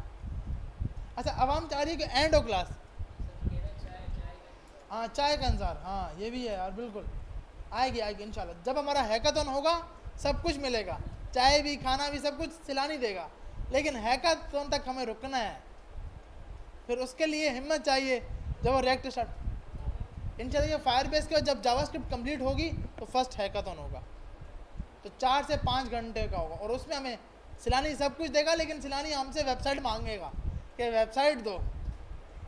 अच्छा, आवाम चाह रही है कि एंड हो क्लास, हाँ चाय का इंतजार, हाँ ये भी है यार, बिल्कुल आएगी इंशाल्लाह। जब हमारा हैकाथॉन होगा सब कुछ मिलेगा, चाय भी, खाना भी, सब कुछ सिलानी देगा, लेकिन हैकाथॉन तक हमें रुकना है। फिर उसके लिए हिम्मत चाहिए। जब वो रिएक्ट स्टार्ट, इंशाल्लाह ये फायरबेस के बाद जब जावास्क्रिप्ट कंप्लीट होगी तो फर्स्ट हैकाथॉन होगा, तो 4 से 5 घंटे का होगा, और उसमें हमें सिलानी सब कुछ देगा, लेकिन सिलानी हमसे वेबसाइट मांगेगा कि वेबसाइट दो।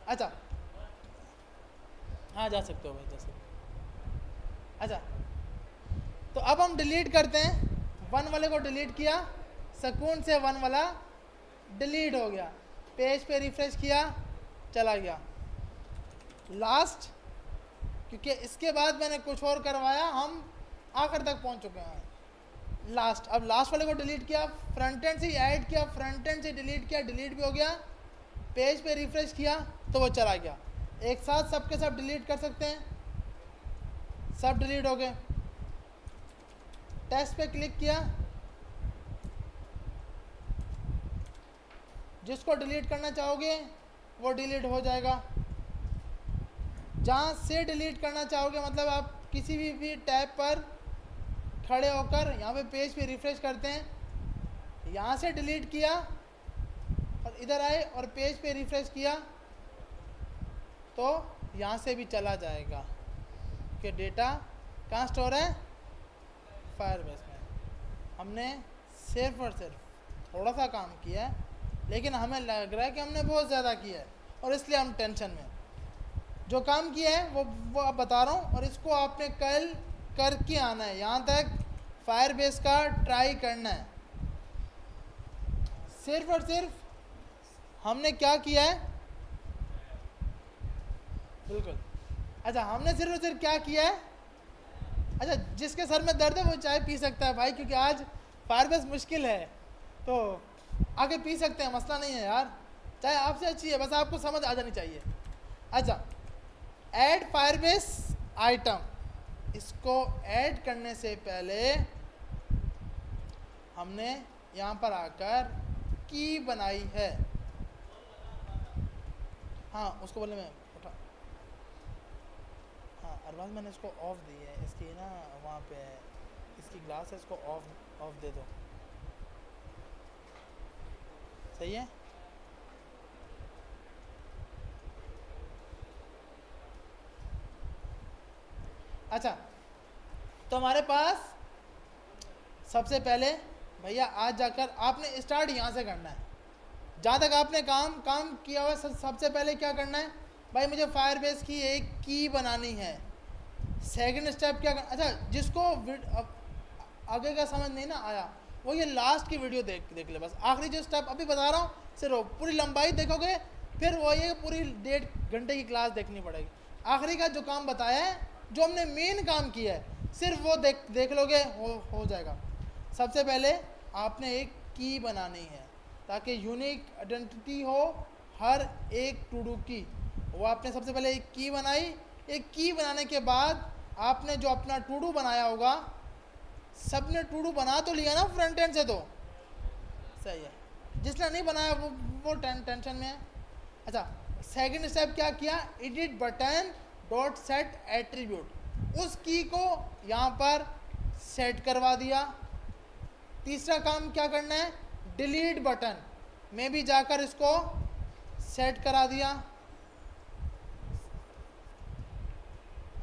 अच्छा हाँ जा सकते हो भाई, जा सकते हो। अच्छा तो अब हम डिलीट करते हैं, 1 वाले को डिलीट किया, सुकून से 1 वाला डिलीट हो गया, पेज पे रिफ्रेश किया, चला गया। लास्ट, क्योंकि इसके बाद मैंने कुछ और करवाया, हम आखिर तक पहुंच चुके हैं। लास्ट, अब लास्ट वाले को डिलीट किया, फ्रंट एंड से ऐड किया, फ्रंट एंड से डिलीट किया, डिलीट भी हो गया, पेज पे रिफ्रेश किया तो वो चला गया। एक साथ सबके सब डिलीट कर सकते हैं, सब डिलीट हो गए। टेस्ट पे क्लिक किया, जिसको डिलीट करना चाहोगे वो डिलीट हो जाएगा। जहाँ से डिलीट करना चाहोगे, मतलब आप किसी भी टैब पर खड़े होकर यहाँ पे पेज पे रिफ्रेश करते हैं, यहाँ से डिलीट किया और इधर आए और पेज पे रिफ्रेश किया तो यहाँ से भी चला जाएगा, कि डेटा कहाँ स्टोर है, फायरबेस में। हमने सिर्फ और सिर्फ थोड़ा सा काम किया है, लेकिन हमें लग रहा है कि हमने बहुत ज़्यादा किया है और इसलिए हम टेंशन में। जो काम किया है वो आप बता रहा हूँ, और इसको आपने कल करके आना है, यहाँ तक फायरबेस का ट्राई करना है। सिर्फ और सिर्फ हमने क्या किया है, बिल्कुल, अच्छा हमने सिर्फ और सिर्फ क्या किया है, अच्छा जिसके सर में दर्द है वो चाय पी सकता है भाई, क्योंकि आज फायरबेस मुश्किल है, तो आगे पी सकते हैं, मसला नहीं है यार, चाय आपसे अच्छी है, बस आपको समझ आ जानी चाहिए। अच्छा, ऐड फायरबेस आइटम, इसको ऐड करने से पहले हमने यहाँ पर आकर की बनाई है। हाँ उसको बोले मैं उठा, हाँ अरबाज मैंने इसको ऑफ दी है, इसकी ना वहाँ पे इसकी ग्लास है, इसको ऑफ दे दो, सही है। अच्छा, तो हमारे पास सबसे पहले भैया आज जाकर आपने स्टार्ट यहाँ से करना है, जहाँ तक आपने काम किया हुआ सबसे पहले क्या करना है भाई, मुझे फायरबेस की एक की बनानी है। सेकंड स्टेप क्या अच्छा जिसको आगे का समझ नहीं ना आया वो ये लास्ट की वीडियो देख ले, बस आखिरी जो स्टेप अभी बता रहा हूँ सिर्फ पूरी लंबाई देखोगे, फिर वो ये पूरी 1.5 घंटे की क्लास देखनी पड़ेगी। आखिरी का जो काम बताया है, जो हमने मेन काम किया है, सिर्फ वो देख लोगे हो जाएगा। सबसे पहले आपने एक की बनानी है ताकि यूनिक आइडेंटिटी हो हर एक टू डू की, वो आपने सबसे पहले एक की बनाई। एक की बनाने के बाद आपने जो अपना टू डू बनाया होगा, सबने टू डू बना तो लिया ना फ्रंट एंड से, तो सही है, जिसने नहीं बनाया वो टेंशन में है। अच्छा, सेकंड स्टेप क्या किया, edit button dot set attribute, उस की को यहाँ पर सेट करवा दिया। तीसरा काम क्या करना है, डिलीट बटन में भी जाकर इसको सेट करा दिया।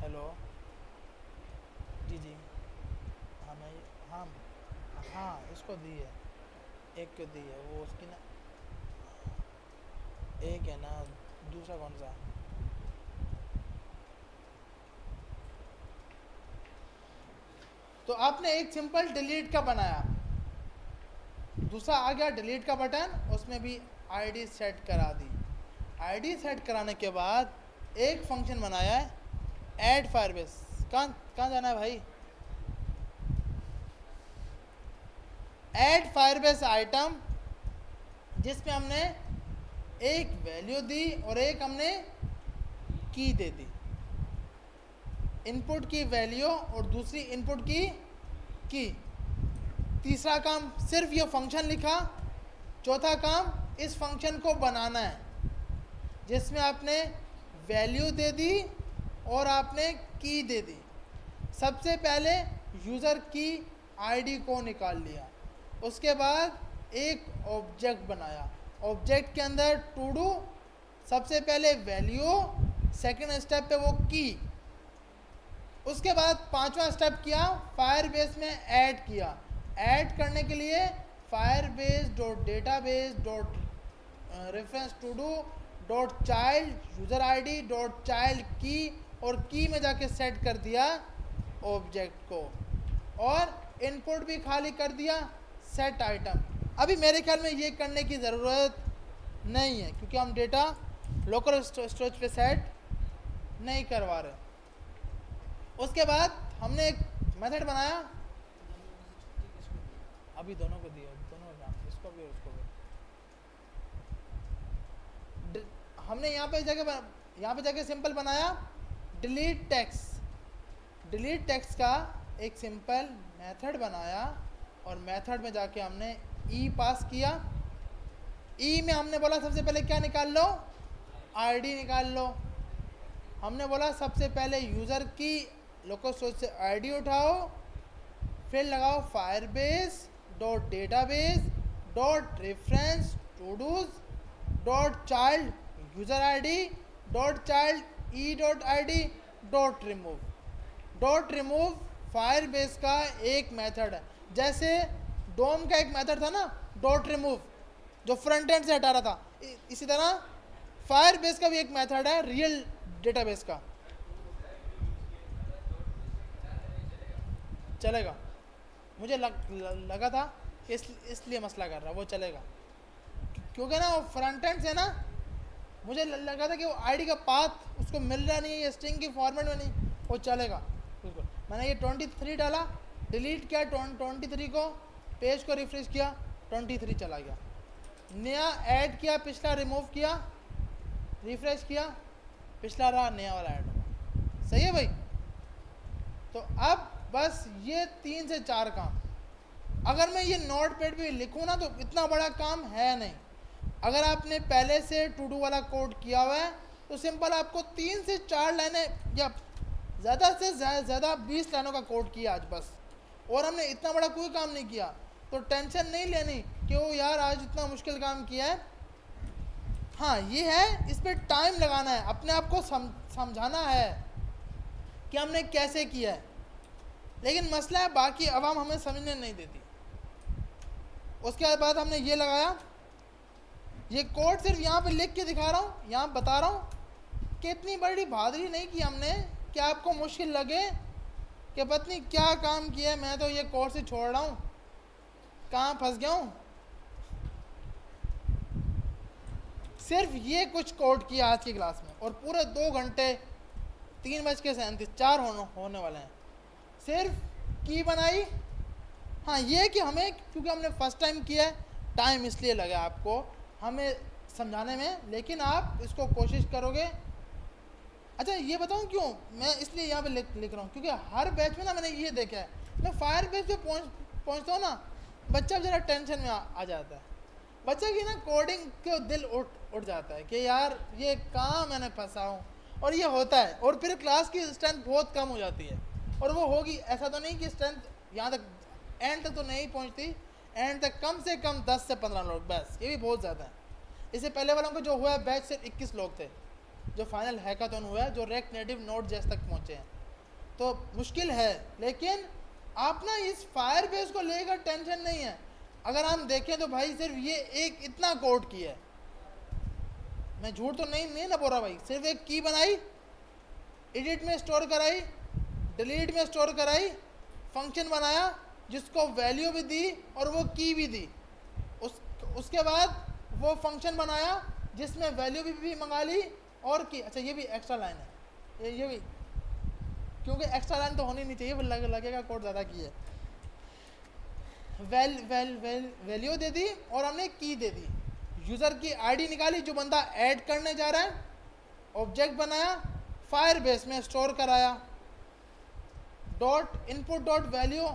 हेलो जी जी, हाँ मैं हाँ इसको दी है, एक को दी है, वो उसकी ना एक है ना, दूसरा कौन सा, तो आपने एक सिंपल डिलीट का बनाया, दूसरा आ गया डिलीट का बटन, उसमें भी आईडी सेट करा दी। आईडी सेट कराने के बाद एक फंक्शन बनाया है ऐड फायरबेस। कहाँ जाना है भाई, ऐड फायरबेस आइटम, जिसमें हमने एक वैल्यू दी और एक हमने की दे दी, इनपुट की वैल्यू और दूसरी इनपुट की। तीसरा काम सिर्फ ये फंक्शन लिखा। चौथा काम इस फंक्शन को बनाना है जिसमें आपने वैल्यू दे दी और आपने की दे दी। सबसे पहले यूज़र की आईडी को निकाल लिया, उसके बाद एक ऑब्जेक्ट बनाया, ऑब्जेक्ट के अंदर टू डू, सबसे पहले वैल्यू, सेकंड स्टेप पे वो की, उसके बाद पांचवा स्टेप किया फायरबेस में ऐड किया। ऐड करने के लिए Firebase dot database dot reference to do dot child user ID dot child key, और की में जाके सेट कर दिया ऑब्जेक्ट को, और इनपुट भी खाली कर दिया सेट आइटम। अभी मेरे ख्याल में ये करने की ज़रूरत नहीं है, क्योंकि हम डेटा लोकल स्टोरेज पे सेट नहीं करवा रहे। उसके बाद हमने एक मेथड बनाया, अभी दोनों को दिया, दोनों काम, इसको भी और उसको भी। हमने यहाँ पे जाके सिंपल बनाया डिलीट टेक्स्ट का एक सिंपल मेथड बनाया, और मेथड में जाके हमने ई पास किया। ई में हमने बोला सबसे पहले क्या निकाल लो, आईडी निकाल लो। हमने बोला सबसे पहले यूज़र की लोकल स्टोरेज से आईडी उठाओ, फिर लगाओ Firebase dot database dot reference to dos dot child user ID dot child e dot ID dot remove Firebase का एक मेथड है। जैसे डोम का एक मेथड था ना डॉट रिमूव, जो फ्रंट एंड से हटा रहा था, इसी तरह फायरबेस का भी एक मेथड है रियल डेटाबेस का। चलेगा, मुझे लगा था कि इसलिए मसला कर रहा, वो चलेगा क्योंकि ना वो फ्रंट एंड से ना मुझे लगा था कि वो आईडी का पाथ उसको मिल रहा नहीं है, स्ट्रिंग की फॉर्मेट में नहीं, वो चलेगा बिल्कुल। मैंने ये 23 डाला, डिलीट किया 23 को, पेज को रिफ्रेश किया, 23 चला गया। नया ऐड किया, पिछला रिमूव किया, रिफ्रेश किया, पिछला रहा, नया वाला ऐड हुआ। सही है भाई। तो अब बस ये 3 से 4 काम, अगर मैं ये नोटपैड पे लिखूँ ना तो इतना बड़ा काम है नहीं। अगर आपने पहले से टू डू वाला कोड किया हुआ है तो सिंपल आपको 3 से 4 लाइनें या ज़्यादा से ज़्यादा 20 लाइनों का कोड किया आज बस, और हमने इतना बड़ा कोई काम नहीं किया। तो टेंशन नहीं लेनी कि वो यार आज इतना मुश्किल काम किया है। हाँ ये है, इस पर टाइम लगाना है, अपने आप को समझाना है कि हमने कैसे किया है, लेकिन मसला है बाकी आवाम हमें समझने नहीं देती। उसके बाद हमने ये लगाया, ये कोड सिर्फ यहाँ पे लिख के दिखा रहा हूँ, यहाँ बता रहा हूँ कि इतनी बड़ी बहादुरी नहीं की हमने कि आपको मुश्किल लगे कि पता नहीं क्या काम किया है, मैं तो ये कोर्स ही छोड़ रहा हूँ, कहाँ फंस गया हूँ। सिर्फ ये कुछ कोड किया आज की क्लास में, और पूरे 2 घंटे 3:37 4 होने वाले हैं, सिर्फ की बनाई। हाँ ये कि हमें, क्योंकि हमने फर्स्ट टाइम किया है, टाइम इसलिए लगा आपको हमें समझाने में, लेकिन आप इसको कोशिश करोगे। अच्छा ये बताऊँ क्यों मैं इसलिए यहाँ पे लिख रहा हूँ, क्योंकि हर बैच में ना मैंने ये देखा है, मैं फायर बैच पे पहुँचता हूँ ना, बच्चा ज़रा टेंशन में आ जाता है, बच्चे की ना कोडिंग के दिल उठ जाता है कि यार ये कहाँ मैंने फंसा हूँ, और ये होता है। और फिर क्लास की स्ट्रेंथ बहुत कम हो जाती है, और वो होगी, ऐसा तो नहीं कि स्ट्रेंथ यहाँ तक एंड तक तो नहीं पहुँचती, एंड तक कम से कम 10 से 15 लोग बस, ये भी बहुत ज़्यादा है। इससे पहले वालों को जो हुआ है बैच सिर्फ 21 लोग थे जो फाइनल हैकाथॉन हुआ है, जो रिएक्ट नेटिव नोड जेस तक पहुँचे हैं। तो मुश्किल है, लेकिन आप ना इस फायरबेस को लेकर टेंशन नहीं है। अगर हम देखें तो भाई सिर्फ ये एक इतना कोड किया है, मैं झूठ तो नहीं ना बोल रहा भाई, सिर्फ एक की बनाई, एडिट में स्टोर कराई, डिलीट में स्टोर कराई, फंक्शन बनाया जिसको वैल्यू भी दी और वो की भी दी, उसके बाद वो फंक्शन बनाया जिसमें वैल्यू भी मंगा ली और की। अच्छा ये भी एक्स्ट्रा लाइन है, ये भी, क्योंकि एक्स्ट्रा लाइन तो होनी नहीं चाहिए, वो लगेगा कोड ज़्यादा की है। वैल्यू दे दी और हमने की दे दी, यूज़र की आईडी निकाली जो बंदा ऐड करने जा रहा है, ऑब्जेक्ट बनाया, फायरबेस में स्टोर कराया, डॉट इनपुट डॉट वैल्यू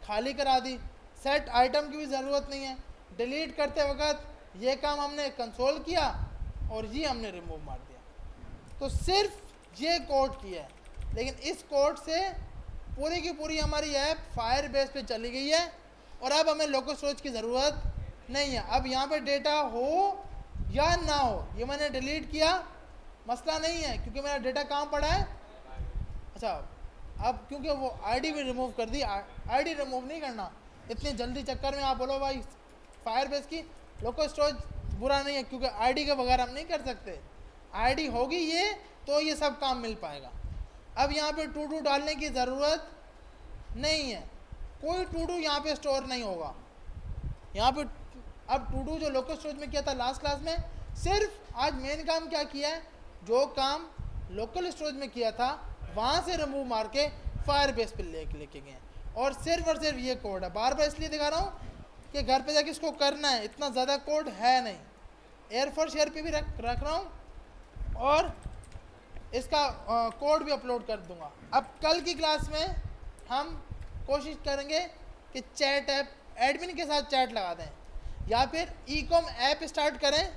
खाली करा दी, सेट आइटम की भी ज़रूरत नहीं है, डिलीट करते वक्त ये काम हमने कंसोल किया और ये हमने रिमूव मार दिया। तो सिर्फ ये कोड किया है, लेकिन इस कोड से पूरी की पूरी हमारी ऐप फायरबेस पे चली गई है, और अब हमें लोकल स्टोरेज की ज़रूरत नहीं है। अब यहाँ पे डेटा हो या ना हो, ये मैंने डिलीट किया, मसला नहीं है क्योंकि मेरा डेटा कहाँ पड़ा है। अच्छा अब क्योंकि वो आईडी भी रिमूव कर दी, आईडी रिमूव नहीं करना इतनी जल्दी, चक्कर में आप बोलो भाई फायरबेस की लोकल स्टोरेज बुरा नहीं है, क्योंकि आईडी के बगैर हम नहीं कर सकते, आईडी होगी ये तो ये सब काम मिल पाएगा। अब यहाँ पे टू डू डालने की ज़रूरत नहीं है, कोई टू डू यहाँ पे स्टोर नहीं होगा, यहाँ पे अब टू डू जो लोकल स्टोरेज में किया था लास्ट क्लास में, सिर्फ आज मेन काम क्या किया है, जो काम लोकल स्टोरेज में किया था वहाँ से रिमूव मार के फायरबेस पे लेके गए, और सिर्फ ये कोड है। बार बार इसलिए दिखा रहा हूँ कि घर पे जाके इसको करना है, इतना ज़्यादा कोड है नहीं। एयरफोर्स शेयर पे भी रख रहा हूँ, और इसका कोड भी अपलोड कर दूंगा। अब कल की क्लास में हम कोशिश करेंगे कि चैट ऐप एडमिन के साथ चैट लगा दें, या फिर ई कॉम ऐप स्टार्ट करें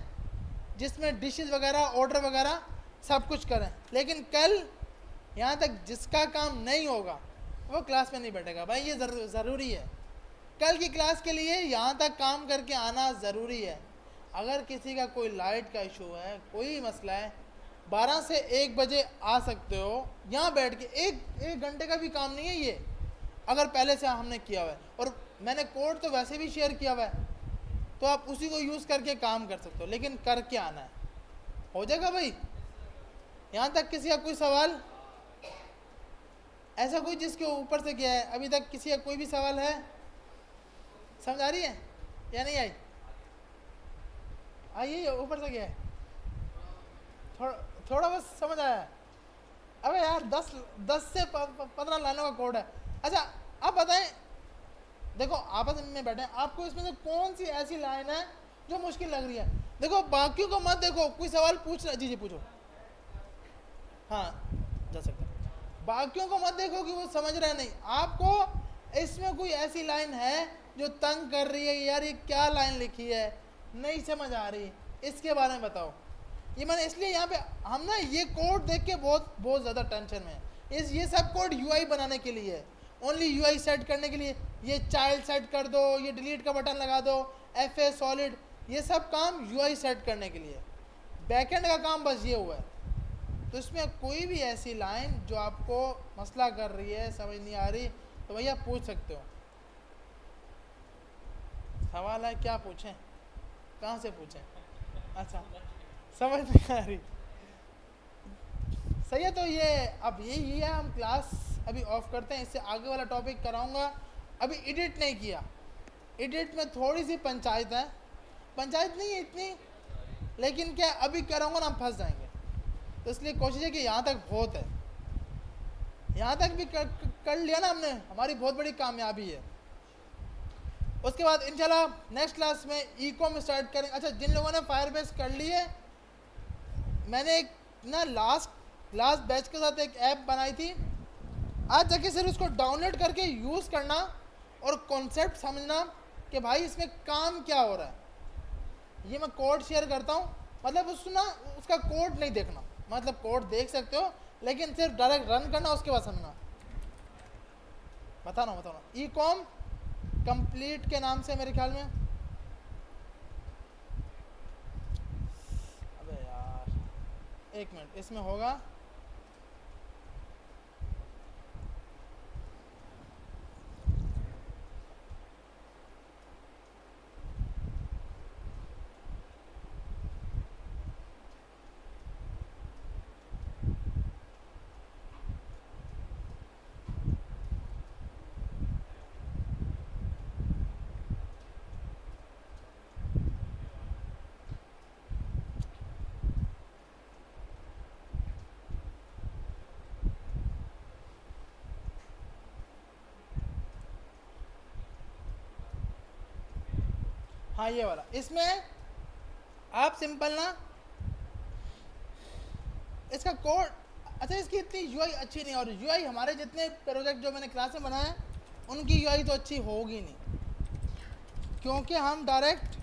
जिसमें डिशेस वगैरह, ऑर्डर वगैरह सब कुछ करें। लेकिन कल यहाँ तक जिसका काम नहीं होगा वो क्लास में नहीं बैठेगा भाई, ये ज़रूरी है। कल की क्लास के लिए यहाँ तक काम करके आना ज़रूरी है। अगर किसी का कोई लाइट का इशू है, कोई मसला है, 12 से 1 बजे आ सकते हो यहाँ बैठ के। एक घंटे का भी काम नहीं है ये, अगर पहले से हमने किया हुआ है, और मैंने कोड तो वैसे भी शेयर किया हुआ है, तो आप उसी को यूज़ करके काम कर सकते हो, लेकिन करके आना है। हो जाएगा भाई? यहाँ तक किसी का कोई सवाल, ऐसा कोई जिसके ऊपर से गया है अभी तक? किसी का कोई भी सवाल है? समझ आ रही है या नहीं आई? आइए, ऊपर से गया है, थोड़ा बस समझ आया है। अबे यार 10 से 15 लाइनों का कोड है। अच्छा अब बताएं, देखो आपस में बैठे हैं, आपको इसमें से कौन सी ऐसी लाइन है जो मुश्किल लग रही है? देखो बाकियों को मत देखो, कोई सवाल पूछ रहा, जी पूछो, हाँ जा सकते हैं। बाकियों को मत देखो कि वो समझ रहे नहीं, आपको इसमें कोई ऐसी लाइन है जो तंग कर रही है, यार ये क्या लाइन लिखी है, नहीं समझ आ रही, इसके बारे में बताओ। ये मैंने इसलिए यहाँ पे हम ना ये कोड देख के बहुत ज़्यादा टेंशन में है। ये सब कोड यूआई बनाने के लिए है, ओनली यूआई सेट करने के लिए। ये चाइल्ड सेट कर दो, ये डिलीट का बटन लगा दो, FA सॉलिड, ये सब काम यूआई सेट करने के लिए। बैकएंड का काम बस ये हुआ है। तो इसमें कोई भी ऐसी लाइन जो आपको मसला कर रही है, समझ नहीं आ रही, तो भैया पूछ सकते हो। सवाल है, क्या पूछें, कहाँ से पूछें? अच्छा समझ नहीं आ रही, सही है। तो ये अब यही है, हम क्लास अभी ऑफ करते हैं, इससे आगे वाला टॉपिक कराऊंगा। अभी एडिट नहीं किया, एडिट में थोड़ी सी पंचायत है, पंचायत नहीं है इतनी, लेकिन क्या अभी कराऊंगा ना हम फंस जाएंगे, तो इसलिए कोशिश है कि यहाँ तक बहुत है, यहाँ तक भी कर लिया ना हमने, हमारी बहुत बड़ी कामयाबी है। उसके बाद इंशाल्लाह नेक्स्ट क्लास में ई कॉम स्टार्ट करेंगे। अच्छा जिन लोगों ने फायरबेस कर ली है, मैंने एक ना लास्ट बैच के साथ एक ऐप बनाई थी, आज जाके सिर्फ उसको डाउनलोड करके यूज़ करना और कॉन्सेप्ट समझना कि भाई इसमें काम क्या हो रहा है। ये मैं कोड शेयर करता हूँ, मतलब उसका कोड नहीं देखना, मतलब कोड देख सकते हो लेकिन सिर्फ डायरेक्ट रन करना, उसके बाद समझना। बताना ई कॉम कंप्लीट के नाम से मेरे ख्याल में, अबे यार एक मिनट, इसमें होगा हाँ ये वाला। इसमें आप सिंपल ना इसका कोड, अच्छा इसकी इतनी यूआई अच्छी नहीं, और यूआई हमारे जितने प्रोजेक्ट जो मैंने क्लास में बनाए उनकी यूआई तो अच्छी होगी नहीं, क्योंकि हम डायरेक्ट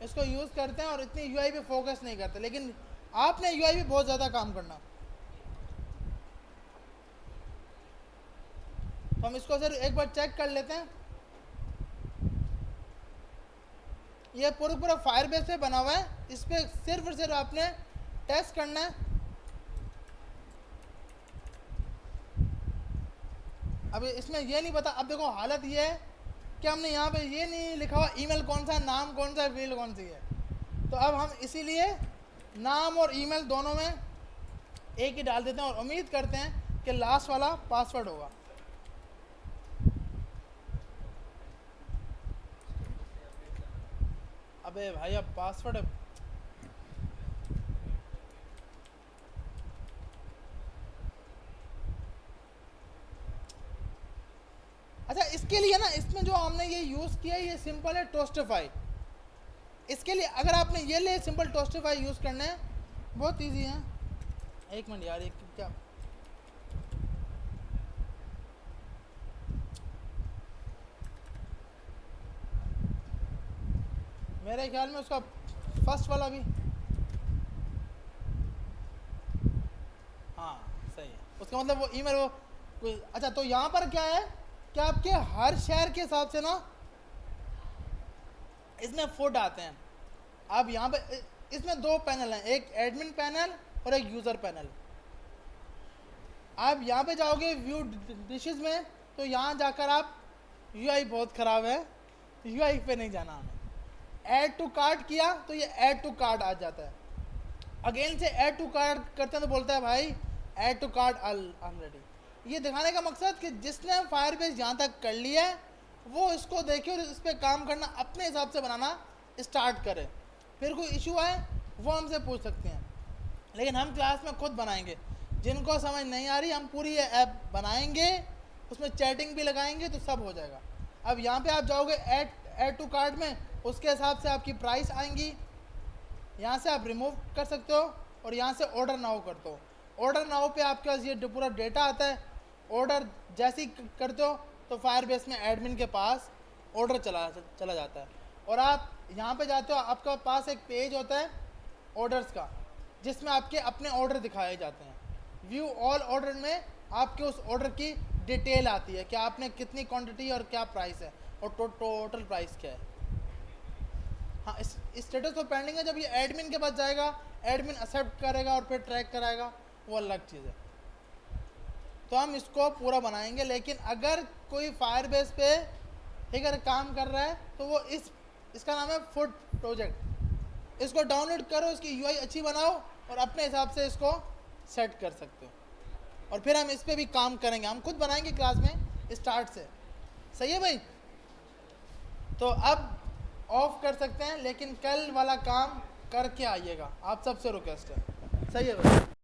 इसको यूज़ करते हैं और इतनी यूआई पे फोकस नहीं करते। लेकिन आपने यूआई पे बहुत ज़्यादा काम करना, तो हम इसको सिर्फ एक बार चेक कर लेते हैं। ये पूरा फायरबेस पे बना हुआ है, इस पर सिर्फ और सिर्फ आपने टेस्ट करना है। अब इसमें ये नहीं पता, अब देखो हालत ये है कि हमने यहाँ पे ये नहीं लिखा हुआ ईमेल कौन सा, नाम कौन सा, फील्ड कौन सी है, तो अब हम इसीलिए नाम और ईमेल दोनों में एक ही डाल देते हैं और उम्मीद करते हैं कि लास्ट वाला पासवर्ड होगा। अबे भाई अब पासवर्ड अच्छा इसके लिए ना, इसमें जो हमने ये यूज़ किया है ये सिंपल है टोस्टिफाई। इसके लिए अगर आपने ये ले सिंपल टोस्टिफाई यूज़ करना है, बहुत इजी है। एक मिनट यार, एक क्या मेरे ख्याल में उसका फर्स्ट वाला भी, हाँ सही है, उसका मतलब वो ईमेल वो अच्छा तो यहाँ पर क्या है कि आपके हर शहर के हिसाब से ना इसमें फुट आते हैं। अब यहाँ पे इसमें दो पैनल हैं, एक एडमिन पैनल और एक यूज़र पैनल। आप यहाँ पे जाओगे व्यू डिशेस में, तो यहाँ जाकर आप यूआई बहुत ख़राब है, यूआई पे नहीं जाना हमें। ऐड टू कार्ट किया तो ये ऐड टू कार्ट आ जाता है। अगेन से ऐड टू कार्ट करते हैं तो बोलता है भाई ऐड टू कार्ट ऑलरेडी। ये दिखाने का मकसद कि जिसने फायरबेस यहाँ तक कर लिया है वो इसको देखे और इस पर काम करना अपने हिसाब से बनाना स्टार्ट करे। फिर कोई इशू आए वो हमसे पूछ सकते हैं, लेकिन हम क्लास में खुद बनाएंगे। जिनको समझ नहीं आ रही हम पूरी ये ऐप बनाएंगे, उसमें चैटिंग भी लगाएंगे तो सब हो जाएगा। अब यहाँ पे आप जाओगे ऐड टू कार्ट में, उसके हिसाब से आपकी प्राइस आएंगी। यहाँ से आप रिमूव कर सकते हो और यहाँ से ऑर्डर नाउ कर दो। ऑर्डर नाउ पे आपके पास ये पूरा डेटा आता है। ऑर्डर जैसे ही करते हो तो फायरबेस में एडमिन के पास ऑर्डर चला जाता है। और आप यहाँ पे जाते हो, आपका पास एक पेज होता है ऑर्डर्स का, जिसमें आपके अपने ऑर्डर दिखाए जाते हैं। व्यू ऑल ऑर्डर में आपके उस ऑर्डर की डिटेल आती है कि आपने कितनी क्वांटिटी और क्या प्राइस है और टोटल प्राइस क्या है। हाँ, इस स्टेटस तो पेंडिंग है। जब ये एडमिन के पास जाएगा, एडमिन एक्सेप्ट करेगा और फिर ट्रैक कराएगा, वो अलग चीज़ है। तो हम इसको पूरा बनाएंगे। लेकिन अगर कोई फायरबेस पे ठीक है काम कर रहा है तो वो इसका नाम है फुट प्रोजेक्ट। इसको डाउनलोड करो, इसकी यूआई अच्छी बनाओ और अपने हिसाब से इसको सेट कर सकते हो। और फिर हम इस पर भी काम करेंगे, हम खुद बनाएंगे क्लास में स्टार्ट से। सही है भाई? तो अब ऑफ कर सकते हैं, लेकिन कल वाला काम करके आइएगा, आप सबसे रिक्वेस्ट है। सही है भाई?